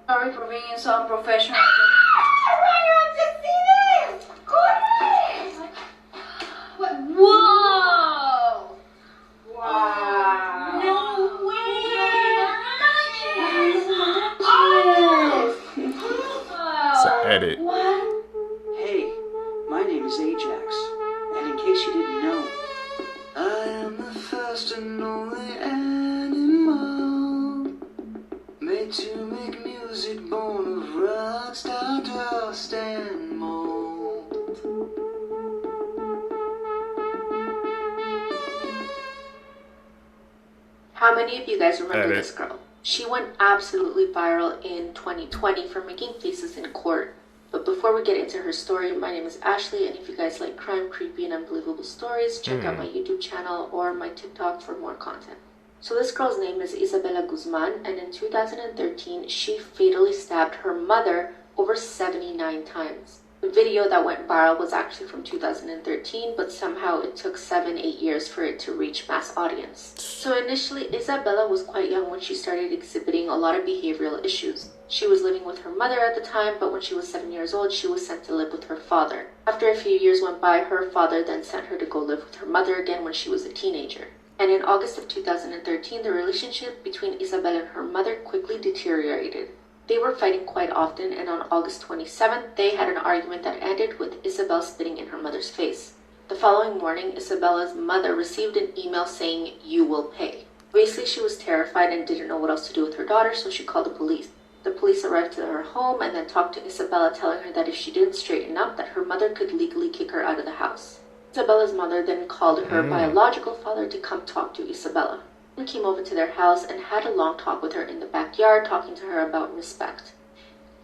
Sorry for being so unprofessional. Whoa! Wow! No way! It's an edit. Hey, my name is Ajax, and in case you didn't know, I am the first and only animal made to make music born of rock, stardust, and mold. How many of you guys remember this girl? She went absolutely viral in 2020 for making faces in court. But before we get into her story, my name is Ashley, and if you guys like crime, creepy, and unbelievable stories, check out my YouTube channel or my TikTok for more content. So this girl's name is Isabella Guzman, and in 2013, she fatally stabbed her mother over 79 times. The video that went viral was actually from 2013, but somehow it took 7-8 years for it to reach mass audience. So initially, Isabella was quite young when she started exhibiting a lot of behavioral issues. She was living with her mother at the time, but when she was 7 years old, she was sent to live with her father. After a few years went by, her father then sent her to go live with her mother again when she was a teenager. And in August of 2013, the relationship between Isabella and her mother quickly deteriorated. They were fighting quite often, and on August 27th, they had an argument that ended with Isabel spitting in her mother's face. The following morning, Isabella's mother received an email saying, "You will pay." Obviously, she was terrified and didn't know what else to do with her daughter, so she called the police. The police arrived to her home and then talked to Isabella, telling her that if she didn't straighten up, that her mother could legally kick her out of the house. Isabella's mother then called her biological father to come talk to Isabella. He came over to their house and had a long talk with her in the backyard, talking to her about respect.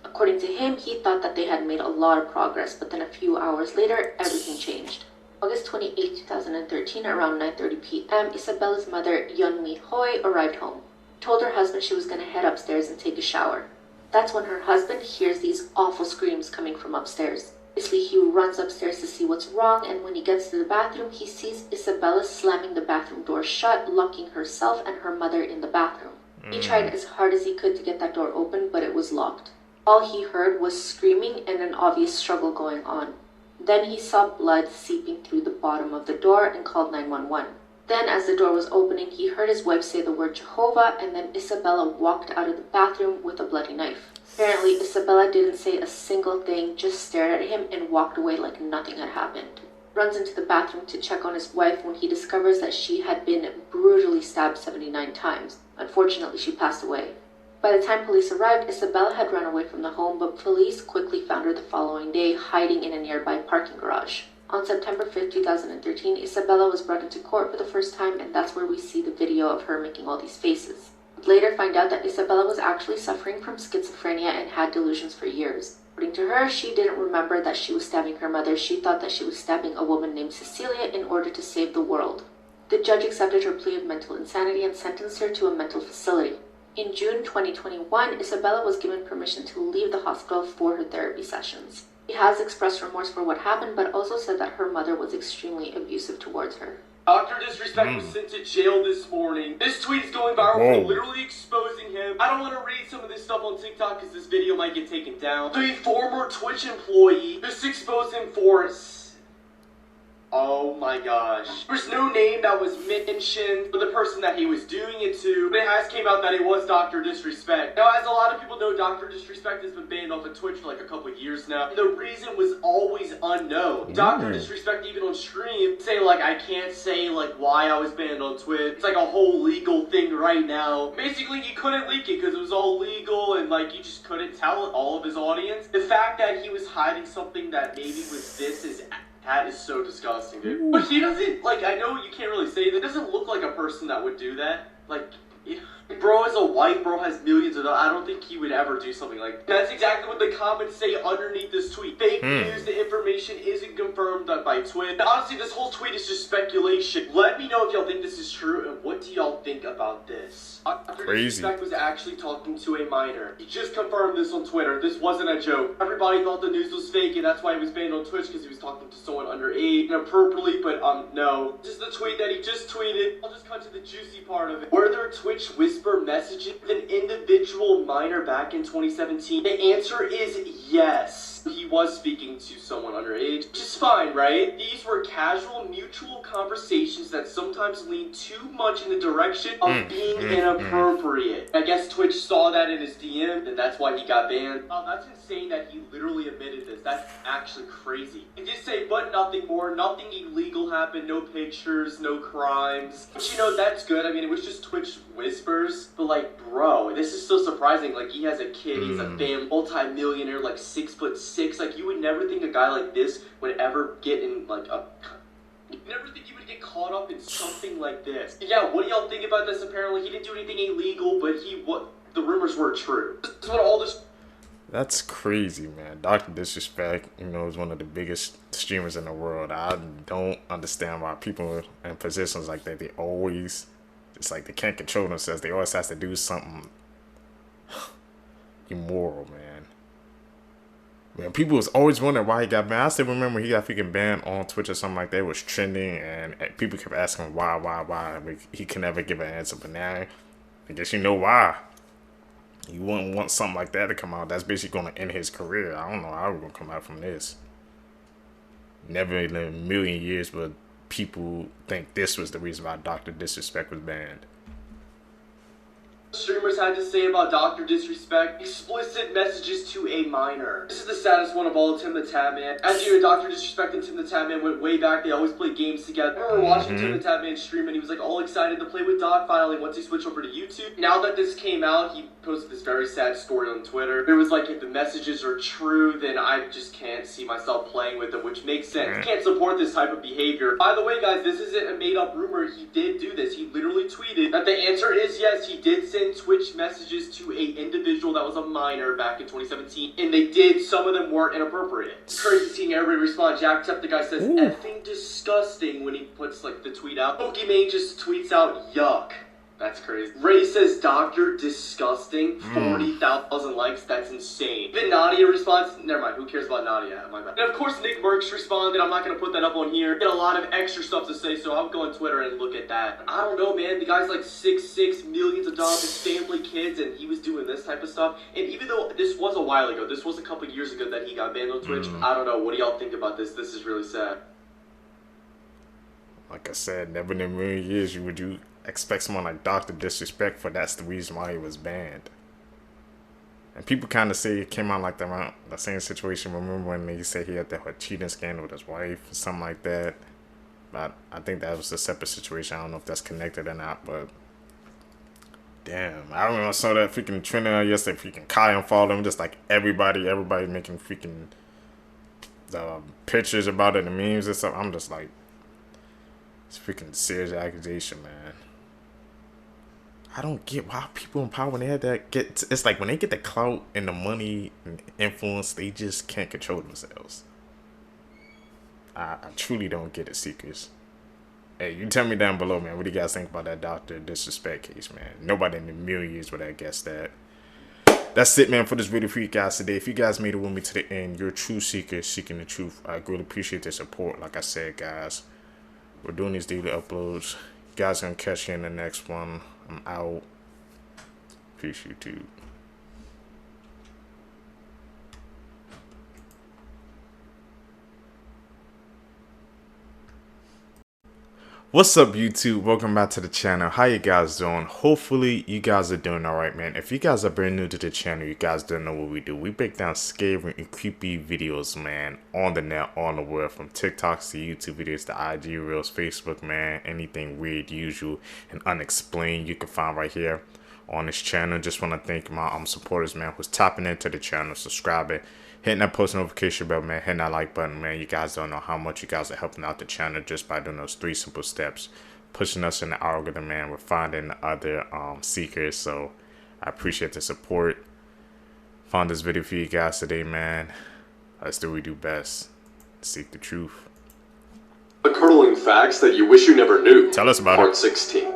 According to him, he thought that they had made a lot of progress, but then a few hours later, everything changed. August 28, 2013, around 9:30 p.m., Isabella's mother, Yeonmi Hoi, arrived home. Told her husband she was going to head upstairs and take a shower. That's when her husband hears these awful screams coming from upstairs. Obviously, he runs upstairs to see what's wrong, and when he gets to the bathroom, he sees Isabella slamming the bathroom door shut, locking herself and her mother in the bathroom. He tried as hard as he could to get that door open, but it was locked. All he heard was screaming and an obvious struggle going on. Then he saw blood seeping through the bottom of the door and called 911. Then, as the door was opening, he heard his wife say the word Jehovah, and then Isabella walked out of the bathroom with a bloody knife. Apparently, Isabella didn't say a single thing, just stared at him and walked away like nothing had happened. Runs into the bathroom to check on his wife when he discovers that she had been brutally stabbed 79 times. Unfortunately, she passed away. By the time police arrived, Isabella had run away from the home, but police quickly found her the following day, hiding in a nearby parking garage. On September 5, 2013, Isabella was brought into court for the first time, and that's where we see the video of her making all these faces. We'd later find out that Isabella was actually suffering from schizophrenia and had delusions for years. According to her, she didn't remember that she was stabbing her mother. She thought that she was stabbing a woman named Cecilia in order to save the world. The judge accepted her plea of mental insanity and sentenced her to a mental facility. In June 2021, Isabella was given permission to leave the hospital for her therapy sessions. She has expressed remorse for what happened, but also said that her mother was extremely abusive towards her. Dr. Disrespect was sent to jail this morning. This tweet is going viral for literally exposing him. I don't want to read some of this stuff on TikTok because this video might get taken down. So a former Twitch employee just exposed him for... Oh my gosh. There's no name that was mentioned for the person that he was doing it to, but it has came out that it was Dr. Disrespect. Now, as a lot of people know, Dr. Disrespect has been banned off of Twitch for like a couple years now, and the reason was always unknown. Dr. Disrespect, even on stream, say like, I can't say like why I was banned on Twitch. It's like a whole legal thing right now. Basically, he couldn't leak it because it was all legal, and like, you just couldn't tell all of his audience. The fact that he was hiding something that maybe was this is... That is so disgusting, dude. But he doesn't, like, I know you can't really say that. It doesn't look like a person that would do that. Like, Bro is a white, bro has millions of dollars. I don't think he would ever do something like that. That's exactly what the comments say underneath this tweet. Fake news, the information isn't confirmed by Twitter. Honestly, this whole tweet is just speculation. Let me know if y'all think this is true, and what do y'all think about this? Dr. Disrespect was actually talking to a minor. He just confirmed this on Twitter. This wasn't a joke. Everybody thought the news was fake, and that's why he was banned on Twitch, because he was talking to someone underage inappropriately, but no. This is the tweet that he just tweeted. I'll just cut to the juicy part of it. Were there Twitch whisper messages with an individual minor back in 2017? The answer is yes. He was speaking to someone underage, which is fine, right? These were casual, mutual conversations that sometimes lean too much in the direction of being inappropriate. I guess Twitch saw that in his DM, and that's why he got banned. Oh, that's insane that he literally admitted this. That's actually crazy. He did say, but nothing more. Nothing illegal happened. No pictures, no crimes. But you know, that's good. I mean, it was just Twitch whispers. But like, bro, this is so surprising. Like, he has a kid. He's a fam, multi-millionaire, like 6'6". Like, you would never think a guy like this would ever get in like a... You never think you would get caught up in something like this. Yeah, what do y'all think about this? Apparently, he didn't do anything illegal, but the rumors were true. This is what all this... That's crazy, man. Dr. Disrespect, you know, is one of the biggest streamers in the world. I don't understand why people in positions like that, they always, it's like they can't control themselves. They always have to do something immoral, man. Man, people was always wondering why he got banned. I still remember he got freaking banned on Twitch or something like that. It was trending, and people kept asking why. I mean, he could never give an answer, but now I guess you know why. You wouldn't want something like that to come out. That's basically going to end his career. I don't know how we're going to come out from this. Never in a million years, but people think this was the reason why Dr. Disrespect was banned. Streamers had to say about Dr. Disrespect. Explicit messages to a minor. This is the saddest one of all, Tim the Tatman. As you know, Dr. Disrespect and Tim the Tatman went way back. They always played games together. I remember watching Tim the Tatman stream, and he was like all excited to play with Doc finally once he switched over to YouTube. Now that this came out, he posted this very sad story on Twitter. It was like, if the messages are true, then I just can't see myself playing with them, which makes sense. You can't support this type of behavior. By the way, guys, this isn't a made-up rumor. He did do this. He literally tweeted that the answer is yes, he did send Twitch messages to a individual that was a minor back in 2017, and they did, some of them were inappropriate. It's crazy seeing everybody respond. Jacksepticeye says, effing disgusting, when he puts like the tweet out. Pokimane just tweets out, yuck. That's crazy. Ray says, Doctor Disgusting, 40,000 likes, that's insane. Then Nadia responds, never mind, who cares about Nadia? My bad. And of course Nick Merckx responded, I'm not going to put that up on here. Get a lot of extra stuff to say, so I'll go on Twitter and look at that. I don't know, man, the guy's like 6'6", millions of dollars, his family, kids, and he was doing this type of stuff. And even though this was a while ago, this was a couple years ago that he got banned on Twitch, I don't know, what do y'all think about this? This is really sad. Like I said, never in a million years would you expect someone like Dr. Disrespect for that's the reason why he was banned. And people kind of say it came out like the same situation. Remember when they said he had that cheating scandal with his wife or something like that? But I think that was a separate situation. I don't know if that's connected or not, but damn. I remember I saw that freaking trending yesterday, freaking Kai unfollowed him, just like everybody making freaking pictures about it and memes and stuff. I'm just like, it's freaking serious accusation, man. I don't get why people in power, when they had that, it's like when they get the clout and the money and influence, they just can't control themselves. I truly don't get it, Seekers. Hey, you tell me down below, man, what do you guys think about that Dr. Disrespect case, man? Nobody in a million years would have guessed that. That's it, man, for this video for you guys today. If you guys made it with me to the end, you're a true seeker seeking the truth. I greatly appreciate the support. Like I said, guys, we're doing these daily uploads. You guys gonna catch you in the next one. I'm out. Peace, YouTube. What's up, YouTube? Welcome back to the channel. How you guys doing? Hopefully you guys are doing alright, man. If you guys are brand new to the channel, you guys don't know what we do. We break down scary and creepy videos, man, on the net, on the world, from TikToks to YouTube videos to IG Reels, Facebook, man. Anything weird, usual, and unexplained you can find right here on this channel. Just want to thank my supporters, man, who's tapping into the channel, subscribing, hitting that post notification bell, man, hitting that like button, man. You guys don't know how much you guys are helping out the channel just by doing those 3 simple steps. pushing us in the algorithm, man. We're finding other seekers, so I appreciate the support. Found this video for you guys today, man. Let's do what we do best. Seek the truth. The curdling facts that you wish you never knew. Tell us about Part 16.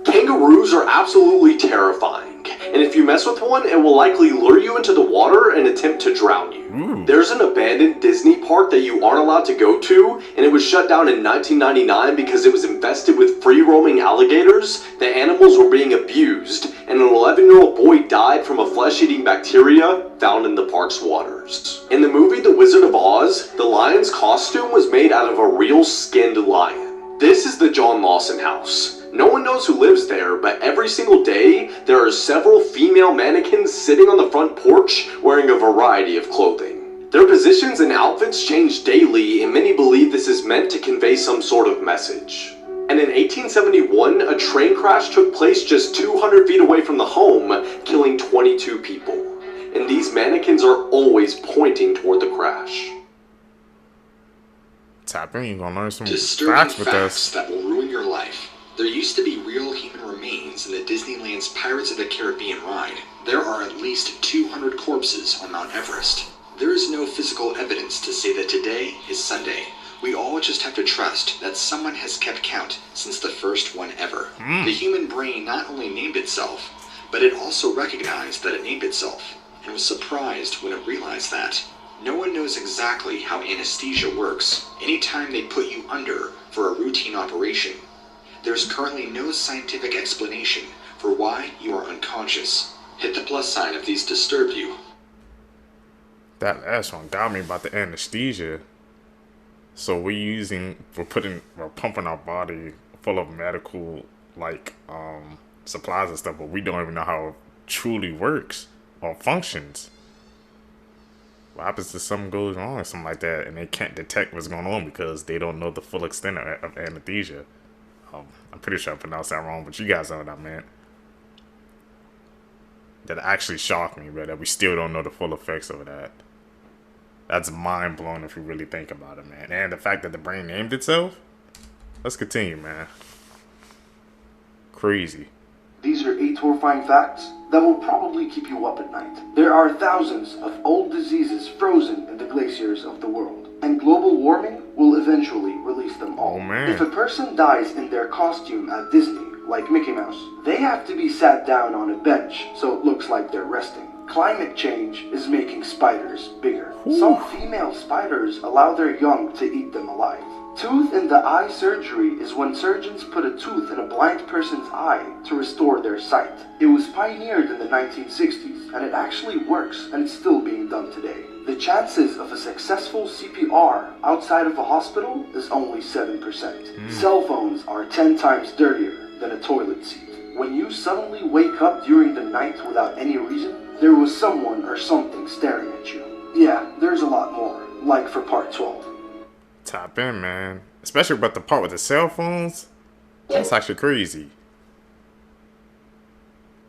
Kangaroos are absolutely terrifying, and if you mess with one, it will likely lure you into the water and attempt to drown you. There's an abandoned Disney park that you aren't allowed to go to, and it was shut down in 1999 because it was infested with free-roaming alligators. The animals were being abused, and an 11-year-old boy died from a flesh-eating bacteria found in the park's waters. In the movie The Wizard of Oz, the lion's costume was made out of a real skinned lion. This is the John Lawson house. No one knows who lives there, but every single day, there are several female mannequins sitting on the front porch wearing a variety of clothing. Their positions and outfits change daily, and many believe this is meant to convey some sort of message. And in 1871, a train crash took place just 200 feet away from the home, killing 22 people. And these mannequins are always pointing toward the crash. Tap in, you're gonna learn some disturbing facts with facts us. that will ruin your life. There used to be real human remains in the Disneyland's Pirates of the Caribbean ride. There are at least 200 corpses on Mount Everest. There is no physical evidence to say that today is Sunday. We all just have to trust that someone has kept count since the first one ever. The human brain not only named itself, but it also recognized that it named itself, and was surprised when it realized that. No one knows exactly how anesthesia works anytime they put you under for a routine operation. There's currently no scientific explanation for why you are unconscious. Hit the plus sign if these disturb you. That last one got me about the anesthesia. So we're pumping our body full of medical supplies and stuff, but we don't even know how it truly works or functions. What happens if something goes wrong or something like that and they can't detect what's going on because they don't know the full extent of anesthesia? I'm pretty sure I pronounced that wrong, but you guys know what I meant. That actually shocked me, bro, that we still don't know the full effects of that. That's mind-blowing if you really think about it, man. And the fact that the brain named itself? Let's continue, man. Crazy. These are 8 horrifying facts that will probably keep you up at night. There are thousands of old diseases frozen in the glaciers of the world, and global warming will eventually release them all. Oh, man. If a person dies in their costume at Disney, like Mickey Mouse, they have to be sat down on a bench so it looks like they're resting. Climate change is making spiders bigger. Some female spiders allow their young to eat them alive. Tooth in the eye surgery is when surgeons put a tooth in a blind person's eye to restore their sight. It was pioneered in the 1960s, and it actually works, and it's still being done today. The chances of a successful CPR outside of a hospital is only 7%. Cell phones are 10 times dirtier than a toilet seat. When you suddenly wake up during the night without any reason, there was someone or something staring at you. Yeah, there's a lot more, like for part 12. Tap in, man. Especially about the part with the cell phones. That's actually crazy.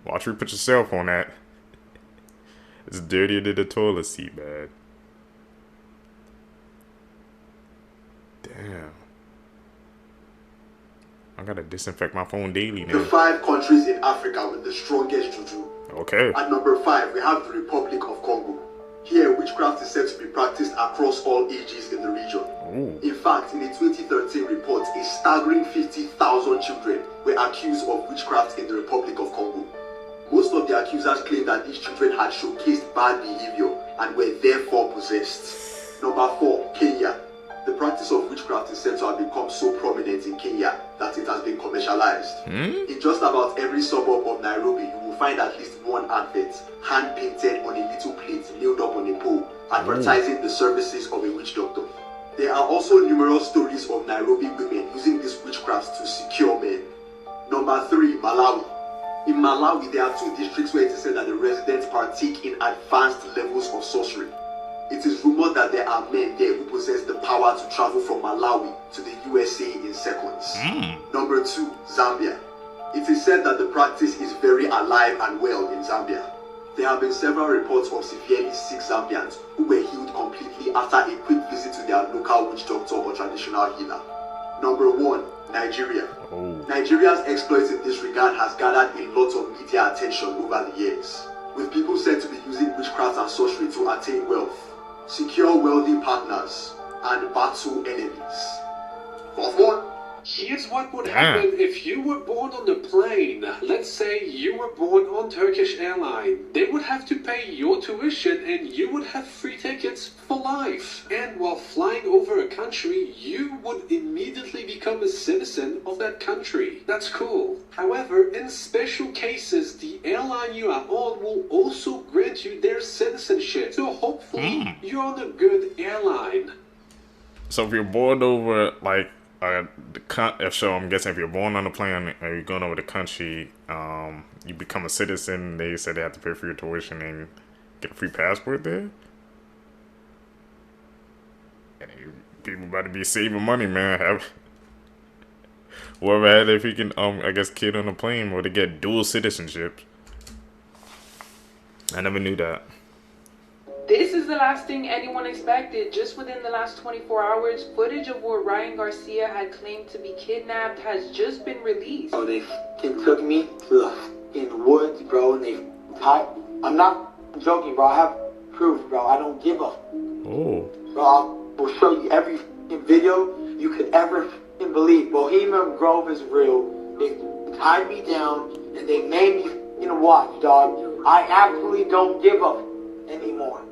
Watch where you put your cell phone at. It's dirtier than the toilet seat, man. Damn. I gotta disinfect my phone daily now. The 5 countries in Africa with the strongest juju. Okay. At number 5, we have the Republic of Congo. Here, witchcraft is said to be practiced across all ages in the region. Ooh. In fact, in a 2013 report, a staggering 50,000 children were accused of witchcraft in the Republic of Congo. Most of the accusers claim that these children had showcased bad behavior and were therefore possessed. Number 4, Kenya. The practice of witchcraft is said to have become so prominent in Kenya that it has been commercialized. In just about every suburb of Nairobi, you will find at least one advert, hand-painted on a little plate nailed up on a pole, advertising the services of a witch doctor. There are also numerous stories of Nairobi women using these witchcrafts to secure men. Number 3, Malawi. In Malawi, there are 2 districts where it is said that the residents partake in advanced levels of sorcery. It is rumored that there are men there who possess the power to travel from Malawi to the USA in seconds. Number 2, Zambia. It is said that the practice is very alive and well in Zambia. There have been several reports of severely sick Zambians who were healed completely after a quick visit to their local witch doctor or traditional healer. Number 1, Nigeria. Oh. Nigeria's exploits in this regard has gathered a lot of media attention over the years, with people said to be using witchcraft and sorcery to attain wealth, secure wealthy partners, and battle enemies. Fourth one. Here's what would happen if you were born on the plane. Let's say you were born on Turkish Airlines. They would have to pay your tuition and you would have free tickets for life. And while flying over a country, you would immediately become a citizen of that country. That's cool. However, in special cases, the airline you are on will also grant you their citizenship. So hopefully, you're on a good airline. So if you're born over, like, so I'm guessing if you're born on a plane or you're going over the country, you become a citizen. They said they have to pay for your tuition and get a free passport there. And people about to be saving money, man. Whoever had their freaking I guess kid on the plane where they get dual citizenship. I never knew that. This is the last thing anyone expected. Just within the last 24 hours, footage of what Ryan Garcia had claimed to be kidnapped has just been released. Oh, they took me to the woods, bro, and I'm not joking, bro. I have proof, bro. I don't give a Oh. Bro, I will show you every video you could ever believe. Bohemian Grove is real. They tied me down and they made me watch, dog. I absolutely don't give a anymore.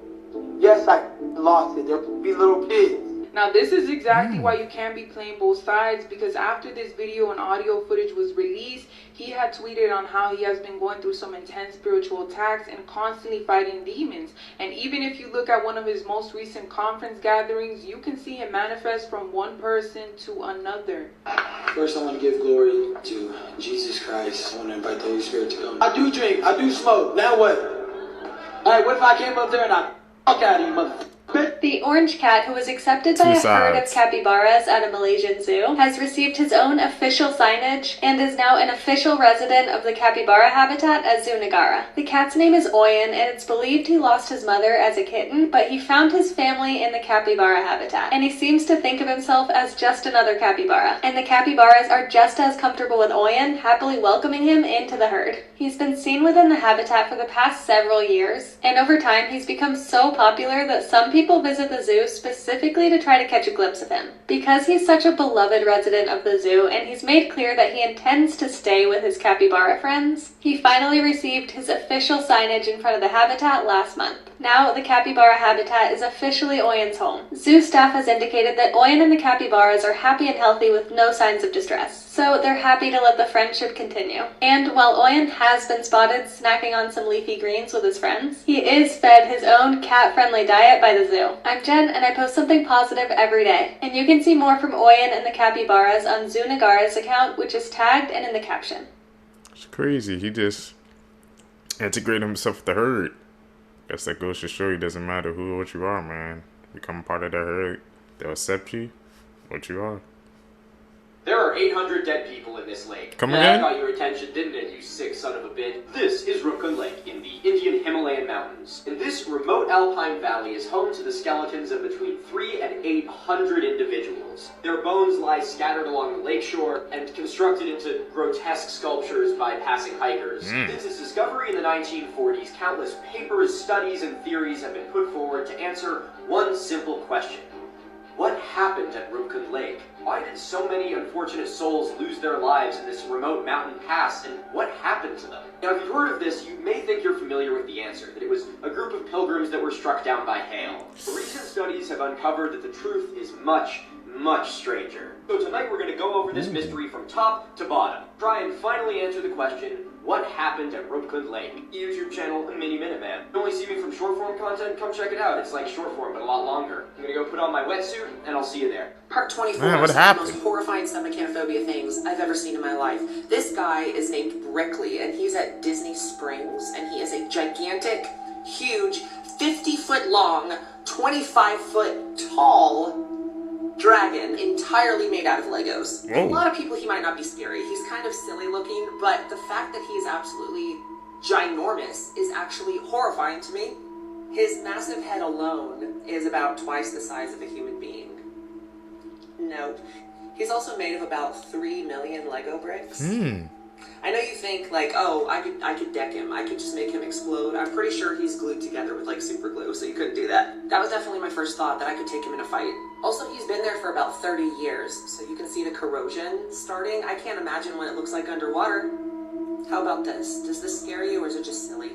Yes, I lost it. There'll be little kids. Now this is exactly why you can't be playing both sides, because after this video and audio footage was released, he had tweeted on how he has been going through some intense spiritual attacks and constantly fighting demons. And even if you look at one of his most recent conference gatherings, you can see him manifest from one person to another. First, I want to give glory to Jesus Christ. I want to invite the Holy Spirit to come. I do drink. I do smoke. Now what? Alright, what if I came up there and I fuck out of you, motherfucker? The orange cat, who was accepted by a herd of capybaras at a Malaysian zoo, has received his own official signage and is now an official resident of the capybara habitat at Zoo Negara. The cat's name is Oyen, and it's believed he lost his mother as a kitten, but he found his family in the capybara habitat, and he seems to think of himself as just another capybara. And the capybaras are just as comfortable with Oyen, happily welcoming him into the herd. He's been seen within the habitat for the past several years, and over time he's become so popular that some people visit the zoo specifically to try to catch a glimpse of him. Because he's such a beloved resident of the zoo, and he's made clear that he intends to stay with his capybara friends, he finally received his official signage in front of the habitat last month. Now, the capybara habitat is officially Oyen's home. Zoo staff has indicated that Oyen and the capybaras are happy and healthy with no signs of distress, so they're happy to let the friendship continue. And while Oyen has been spotted snacking on some leafy greens with his friends, he is fed his own cat-friendly diet by the zoo. I'm Jen, and I post something positive every day. And you can see more from Oyen and the capybaras on Zoo Negara's account, which is tagged and in the caption. It's crazy. He just integrated himself with the herd. Guess that goes to show you, doesn't matter who or what you are, man. Become a part of the herd, they'll accept you, what you are. There are 800 dead people in this lake. Come again? That got your attention, didn't it, you sick son of a bitch? This is Rupkund Lake in the Indian Himalayan mountains. And this remote alpine valley is home to the skeletons of between 300 and 800 individuals. Their bones lie scattered along the lakeshore and constructed into grotesque sculptures by passing hikers. Since its discovery in the 1940s, countless papers, studies, and theories have been put forward to answer one simple question. What happened at Rupkund Lake? Why did so many unfortunate souls lose their lives in this remote mountain pass, and what happened to them? Now, if you've heard of this, you may think you're familiar with the answer, that it was a group of pilgrims that were struck down by hail. Recent studies have uncovered that the truth is much, much stranger. So tonight we're going to go over this mystery from top to bottom. Try and finally answer the question, what happened at Rupkund Lake? YouTube channel, Mini Minute Man. You only see me from short form content? Come check it out. It's like short form, but a lot longer. I'm gonna go put on my wetsuit, and I'll see you there. Part 24 Man, what is happened? the most horrifying stomachanophobia things I've ever seen in my life. This guy is named Brickley, and he's at Disney Springs, and he is a gigantic, huge, 50-foot long, 25-foot tall dragon entirely made out of Legos. Whoa. A lot of people, he might not be scary. He's kind of silly looking, but the fact that he is absolutely ginormous is actually horrifying to me. His massive head alone is about twice the size of a human being. Nope. He's also made of about 3 million Lego bricks. Hmm. I know you think like, oh, I could deck him. I could just make him explode. I'm pretty sure he's glued together with like super glue, so you couldn't do that. That was definitely my first thought, that I could take him in a fight. Also, he's been there for about 30 years, so you can see the corrosion starting. I can't imagine what it looks like underwater. How about this? Does this scare you, or is it just silly?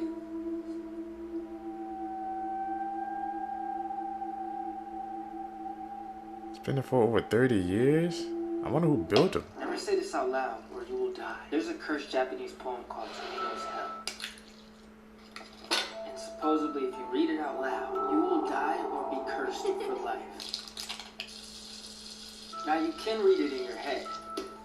It's been there for over 30 years? I wonder who built him. Never say this out loud, or you will die. There's a cursed Japanese poem called Tornado's Hell. And supposedly, if you read it out loud, you will die or be cursed for life. Now, you can read it in your head.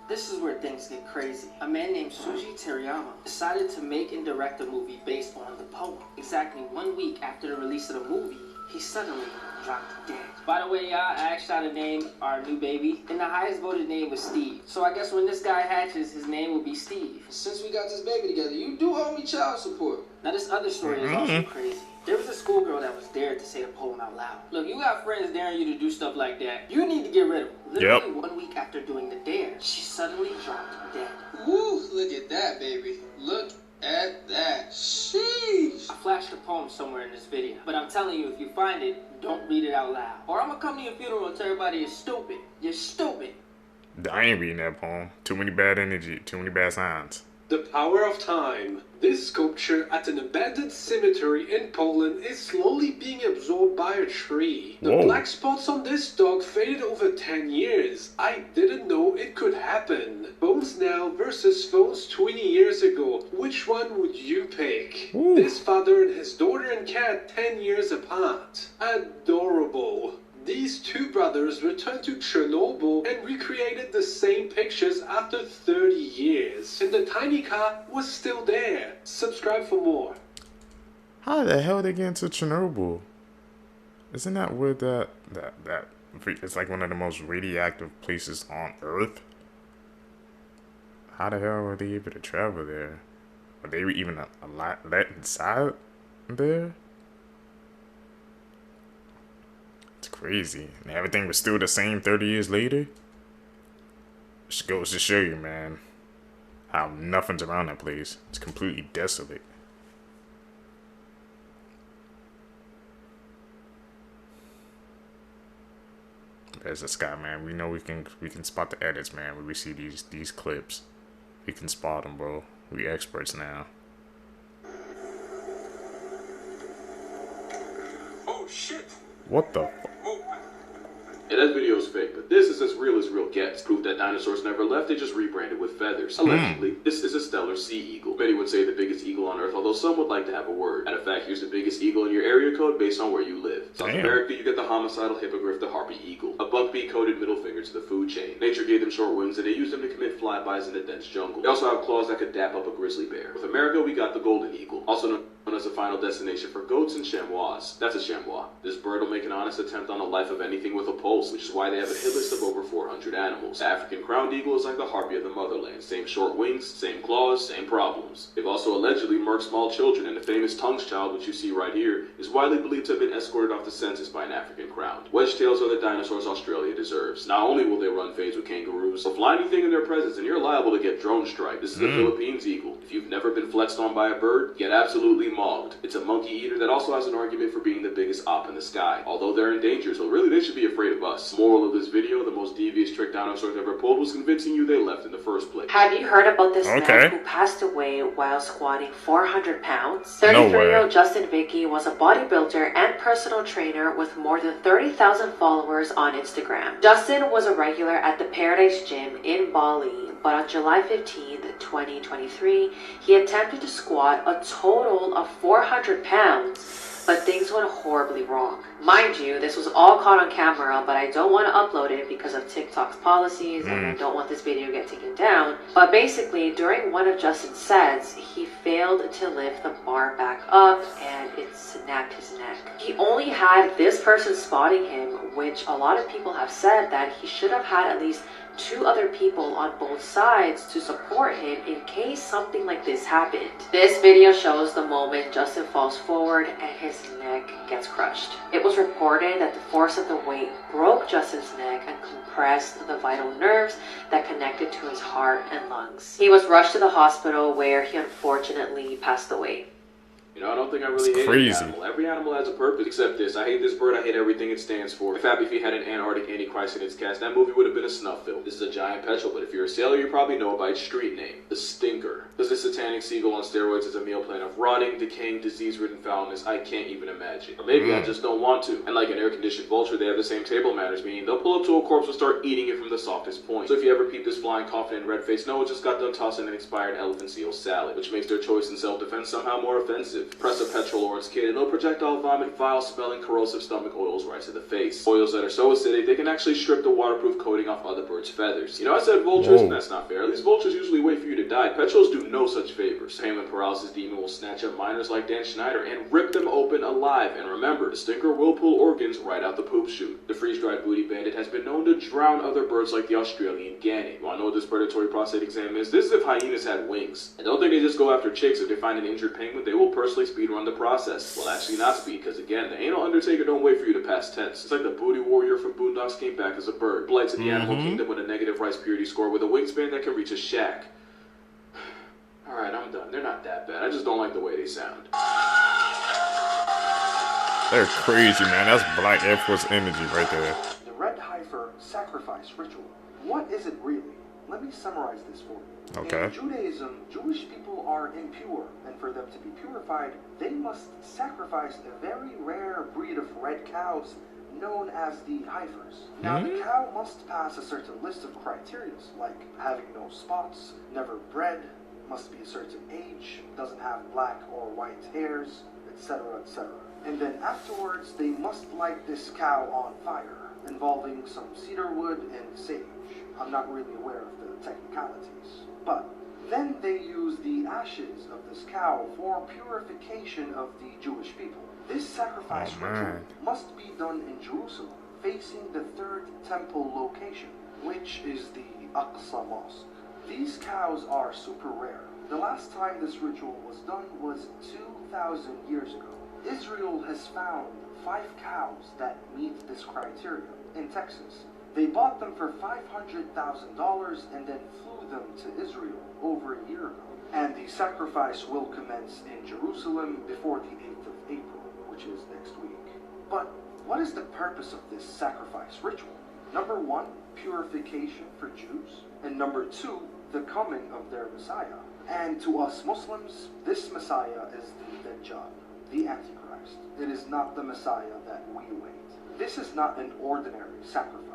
This is where things get crazy. A man named Suji Teriyama decided to make and direct a movie based on the poem. Exactly 1 week after the release of the movie, he suddenly dropped dead. By the way, y'all, I asked y'all to name our new baby, and the highest voted name was Steve. So I guess when this guy hatches, his name will be Steve. Since we got this baby together, you do owe me child support. Now this other story is also crazy. There was a schoolgirl that was dared to say the poem out loud. Look, you got friends daring you to do stuff like that. You need to get rid of them. Literally 1 week after doing the dare, she suddenly dropped dead. Woo, look at that, baby. Look at that. Sheesh. I flashed the poem somewhere in this video, but I'm telling you, if you find it, don't read it out loud. Or I'm gonna come to your funeral and tell everybody you're stupid. You're stupid. I ain't reading that poem. Too many bad energy, too many bad signs. The Power of Time. This sculpture at an abandoned cemetery in Poland is slowly being absorbed by a tree. The black spots on this dog faded over 10 years. I didn't know it could happen. Bones now versus phones 20 years ago. Which one would you pick? This father and his daughter and cat 10 years apart. Adorable. These two brothers returned to Chernobyl and recreated the same pictures after 30 years. And the tiny car was still there. Subscribe for more. How the hell they get into Chernobyl? Isn't that where that it's like one of the most radioactive places on Earth? How the hell were they able to travel there? Were they even let inside there? It's crazy. And everything was still the same 30 years later. Just goes to show you, man, how nothing's around that place. It's completely desolate. There's the sky, man. We know we can spot the edits, man. When we see these clips, we can spot them, bro. We experts now. Oh shit! What the fuck? Yeah, that video's fake, but this is as real gets. Proof that dinosaurs never left, they just rebranded with feathers. Allegedly, this is a stellar sea eagle. Many would say the biggest eagle on Earth, although some would like to have a word. Matter of fact, here's the biggest eagle in your area code based on where you live. South America, you get the homicidal hippogriff, the harpy eagle. A buckbeak-coated middle finger to the food chain. Nature gave them short wings, and they used them to commit flybys in a dense jungle. They also have claws that could dap up a grizzly bear. With America, we got the golden eagle, also known as a final destination for goats and chamois. That's a chamois. This bird will make an honest attempt on the life of anything with a pulse, which is why they have a hit list of over 400 animals. The African crowned eagle is like the harpy of the motherland. Same short wings, same claws, same problems. They've also allegedly murked small children, and the famous Tongue's child, which you see right here, is widely believed to have been escorted off the census by an African crowned. Wedge-tails are the dinosaurs Australia deserves. Not only will they run fades with kangaroos, they'll fly anything in their presence, and you're liable to get drone strike. This is the Philippines eagle. If you've never been flexed on by a bird, get absolutely mauled. It's a monkey eater that also has an argument for being the biggest op in the sky. Although they're endangered, so really they should be afraid of us. Moral of this video, the most devious trick dinosaurs ever pulled was convincing you they left in the first place. Have you heard about this man who passed away while squatting 400 pounds? 33-year-old Justin Vicky was a bodybuilder and personal trainer with more than 30,000 followers on Instagram. Justin was a regular at the Paradise Gym in Bali, but on July 15, 2023, he attempted to squat a total of 400 pounds, but things went horribly wrong. Mind you, this was all caught on camera, but I don't want to upload it because of TikTok's policies, and I don't want this video to get taken down. But basically, during one of Justin's sets, he failed to lift the bar back up, and it snapped his neck. He only had this person spotting him, which a lot of people have said that he should have had at least 2 other people on both sides to support him in case something like this happened. This video shows the moment Justin falls forward and his neck gets crushed. It was reported that the force of the weight broke Justin's neck and compressed the vital nerves that connected to his heart and lungs. He was rushed to the hospital where he unfortunately passed away. You know, I don't think I really hate any animal. Every animal has a purpose except this. I hate this bird, I hate everything it stands for. If Happy Feet had an Antarctic Antichrist in its cast, that movie would have been a snuff film. This is a giant petrel, but if you're a sailor, you probably know it by its street name, the Stinker. Because this satanic seagull on steroids is a meal plan of rotting, decaying, disease-ridden foulness I can't even imagine. Or maybe I just don't want to. And like an air-conditioned vulture, they have the same table manners, meaning they'll pull up to a corpse and start eating it from the softest point. So if you ever peep this flying, confident, red-faced Noah just got done tossing an expired elephant seal salad, which makes their choice in self-defense somehow more offensive. Press a petrol or its kid, and they'll projectile vomit vile-smelling, corrosive stomach oils right to the face. Oils that are so acidic, they can actually strip the waterproof coating off other birds' feathers. You know, I said vultures, and that's not fair. At least vultures usually wait for you to die. Petrels do no such favors. Pain and paralysis demon will snatch up miners like Dan Schneider and rip them open alive. And remember, the Stinker will pull organs right out the poop chute. The freeze-dried booty bandit has been known to drown other birds like the Australian gannet. Wanna know what this predatory prostate exam is? This is if hyenas had wings. And don't think they just go after chicks. If they find an injured penguin, they will personally speedrun the process. Well, actually not speed, because again, the anal undertaker don't wait for you to pass tense. It's like the booty warrior from Boondocks came back as a bird. Blights in the animal kingdom with a negative rice purity score with a wingspan that can reach a shack. Alright, I'm done. They're not that bad. I just don't like the way they sound. They're crazy, man. That's Black Air Force energy right there. The red heifer sacrifice ritual. What is it really? Let me summarize this for you. Okay. In Judaism, Jewish people are impure, and for them to be purified, they must sacrifice a very rare breed of red cows known as the heifers. Now, the cow must pass a certain list of criteria, like having no spots, never bred, must be a certain age, doesn't have black or white hairs, etc., etc. And then afterwards, they must light this cow on fire, involving some cedar wood and sage. I'm not really aware of the technicalities. But then they use the ashes of this cow for purification of the Jewish people. This sacrifice ritual must be done in Jerusalem, facing the third temple location, which is the Aqsa Mosque. These cows are super rare. The last time this ritual was done was 2,000 years ago. Israel has found 5 cows that meet this criteria in Texas. They bought them for $500,000 and then flew them to Israel over a year ago. And the sacrifice will commence in Jerusalem before the 8th of April, which is next week. But what is the purpose of this sacrifice ritual? Number 1, purification for Jews. And number 2, the coming of their Messiah. And to us Muslims, this Messiah is the Dajjal, the Antichrist. It is not the Messiah that we await. This is not an ordinary sacrifice.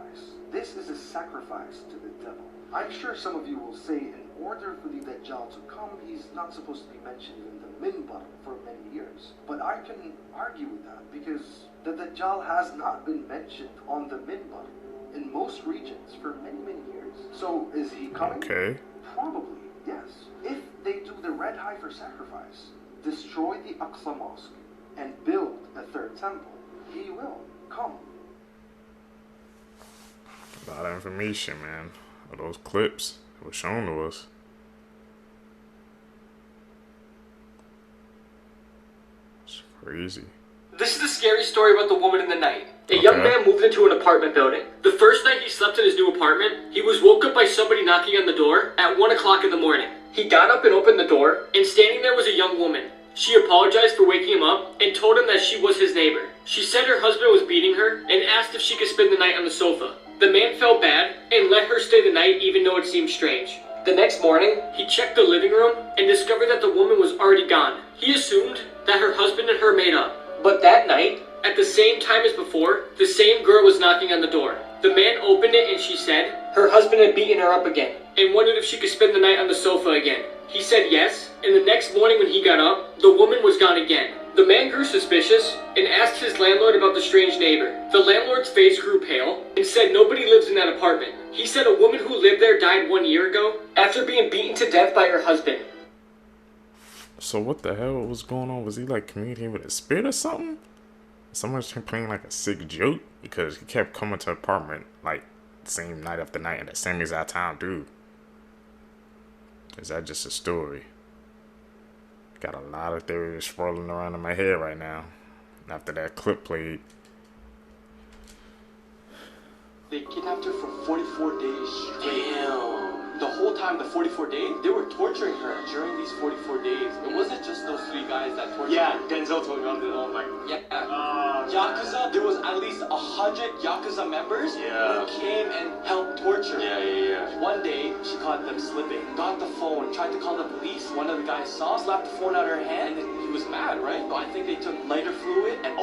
This is a sacrifice to the devil. I'm sure some of you will say in order for the Dajjal to come, he's not supposed to be mentioned in the minbar for many years. But I can argue with that because the Dajjal has not been mentioned on the minbar in most regions for many, many years. So is he coming? Okay. Probably, yes. If they do the red heifer sacrifice, destroy the Aqsa Mosque, and build a third temple, he will come. A lot of information, man. All those clips were shown to us. It's crazy. This is the scary story about the woman in the night. A young man moved into an apartment building. The first night he slept in his new apartment, he was woke up by somebody knocking on the door at 1 o'clock in the morning. He got up and opened the door, and standing there was a young woman. She apologized for waking him up and told him that she was his neighbor. She said her husband was beating her and asked if she could spend the night on the sofa. The man felt bad and let her stay the night even though it seemed strange. The next morning, he checked the living room and discovered that the woman was already gone. He assumed that her husband and her made up. But that night, at the same time as before, the same girl was knocking on the door. The man opened it and she said her husband had beaten her up again and wondered if she could spend the night on the sofa again. He said yes, and the next morning when he got up, the woman was gone again. The man grew suspicious and asked his landlord about the strange neighbor. The landlord's face grew pale and said nobody lives in that apartment. He said a woman who lived there died 1 year ago after being beaten to death by her husband. So what the hell was going on? Was he like communicating with a spirit or something? Someone's playing like a sick joke because he kept coming to the apartment like same night after night at the same exact time, dude? Is that just a story? Got a lot of theories swirling around in my head right now. After that clip played. They kidnapped her for 44 days straight. Damn. The whole time, the 44 days, they were torturing her during these 44 days. It wasn't just those 3 guys that tortured her. Yeah, Denzel told me on the, oh my. Yeah. Yakuza, there was at least 100 Yakuza members who came and helped torture. Yeah. One day, she caught them slipping, got the phone, tried to call the police. One of the guys saw, slapped the phone out of her hand, and he was mad, right? So I think they took lighter fluid and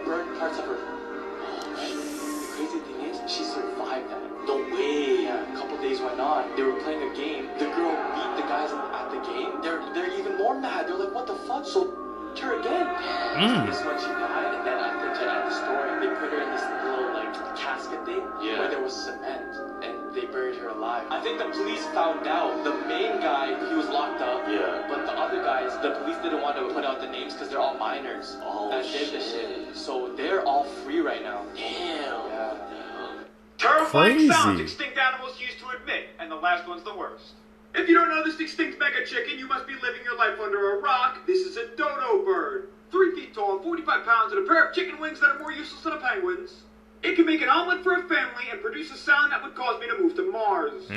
burned parts of her. The crazy thing is, she survived that. No way. Yeah, a couple days went on. They were playing a game. The girl beat the guys at the game. They're even more mad. They're like, what the fuck? So her again. This is when she died, and then I think to end the story, they put her in this little like casket thing where there was cement, and they buried her alive. I think the police found out. The main guy, he was locked up. Yeah. But the other guys, the police didn't want to put out the names because they're all minors that did the shit. So they're all free right now. Damn. Yeah. Terrifying sounds extinct animals used to admit, and the last one's the worst. If you don't know this extinct mega chicken, you must be living your life under a rock. This is a dodo bird. 3 feet tall, 45 pounds, and a pair of chicken wings that are more useless than a penguin's. It can make an omelet for a family and produce a sound that would cause me to move to Mars.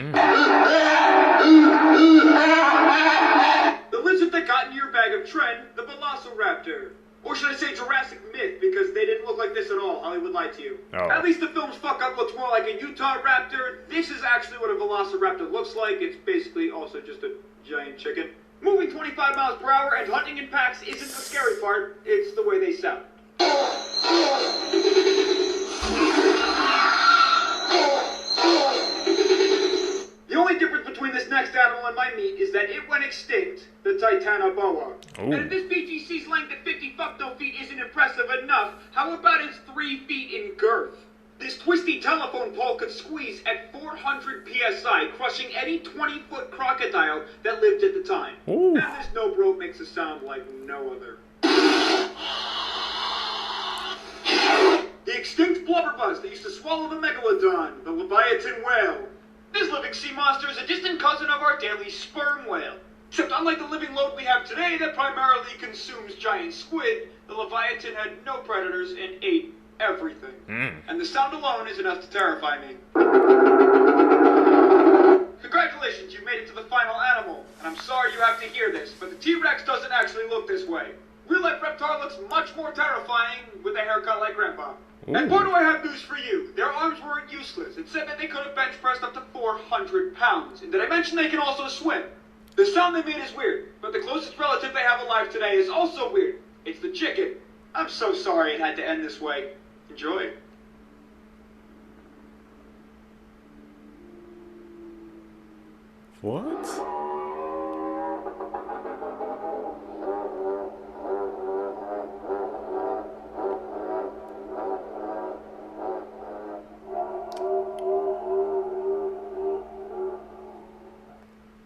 The lizard that got in your bag of trend, the velociraptor. Or should I say Jurassic Myth, because they didn't look like this at all. Hollywood lied to you. Oh. At least the film's fuck-up looks more like a Utah raptor. This is actually what a velociraptor looks like. It's basically also just a giant chicken. Moving 25 miles per hour and hunting in packs isn't the scary part. It's the way they sound. The only difference between this next animal and my meat is that it went extinct, the Titanoboa. And if this BGC's length at 50 fuck-no feet isn't impressive enough, how about its 3 feet in girth? This twisty telephone pole could squeeze at 400 psi, crushing any 20-foot crocodile that lived at the time. And this no-bro makes a sound like no other. The extinct blubberbuzz that used to swallow the megalodon, the leviathan whale. This living sea monster is a distant cousin of our daily sperm whale. Except unlike the living load we have today that primarily consumes giant squid, the leviathan had no predators and ate everything. And the sound alone is enough to terrify me. Congratulations, you made it to the final animal. And I'm sorry you have to hear this, but the T-Rex doesn't actually look this way. Real-life Reptar looks much more terrifying with a haircut like Grandpa. And boy, do I have news for you. Their arms weren't useless. It said that they could have bench pressed up to 400 pounds. And did I mention they can also swim? The sound they made is weird, but the closest relative they have alive today is also weird. It's the chicken. I'm so sorry it had to end this way. Enjoy. What?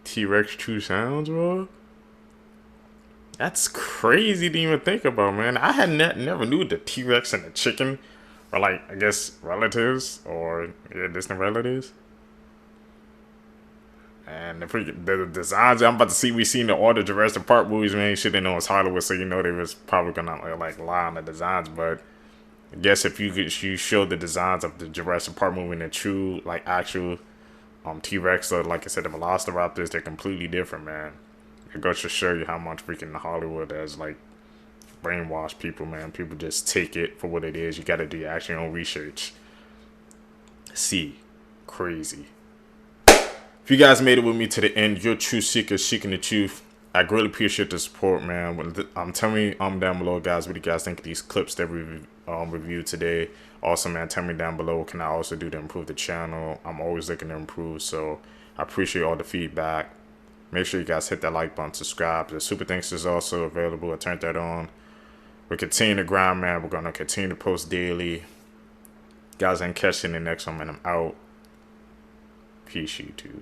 T-Rex true sounds, bro? That's crazy to even think about, man. I had never knew the T-Rex and the chicken were, like, I guess, relatives or distant relatives. And the designs I'm about to see, we seen the all the Jurassic Park movies, man. You should have known it's Hollywood, so you know they was probably gonna like lie on the designs. But I guess if you show the designs of the Jurassic Park movie and the true, like, actual T-Rex, or like I said, the Velociraptors, they're completely different, man. It goes to show you how much freaking Hollywood has, like, brainwashed people, man. People just take it for what it is. You gotta do your actual own research. See, crazy. If you guys made it with me to the end, you're true seekers seeking the truth. I greatly appreciate the support, man. Tell me down below, guys, what you guys think of these clips that we reviewed today. Also, man, tell me down below what can I also do to improve the channel. I'm always looking to improve, so I appreciate all the feedback. Make sure you guys hit that like button, subscribe. The super thanks is also available. I turned that on. We're continuing to grind, man. We're going to continue to post daily. Guys, I'm catching the next one, man. I'm out. Peace, YouTube.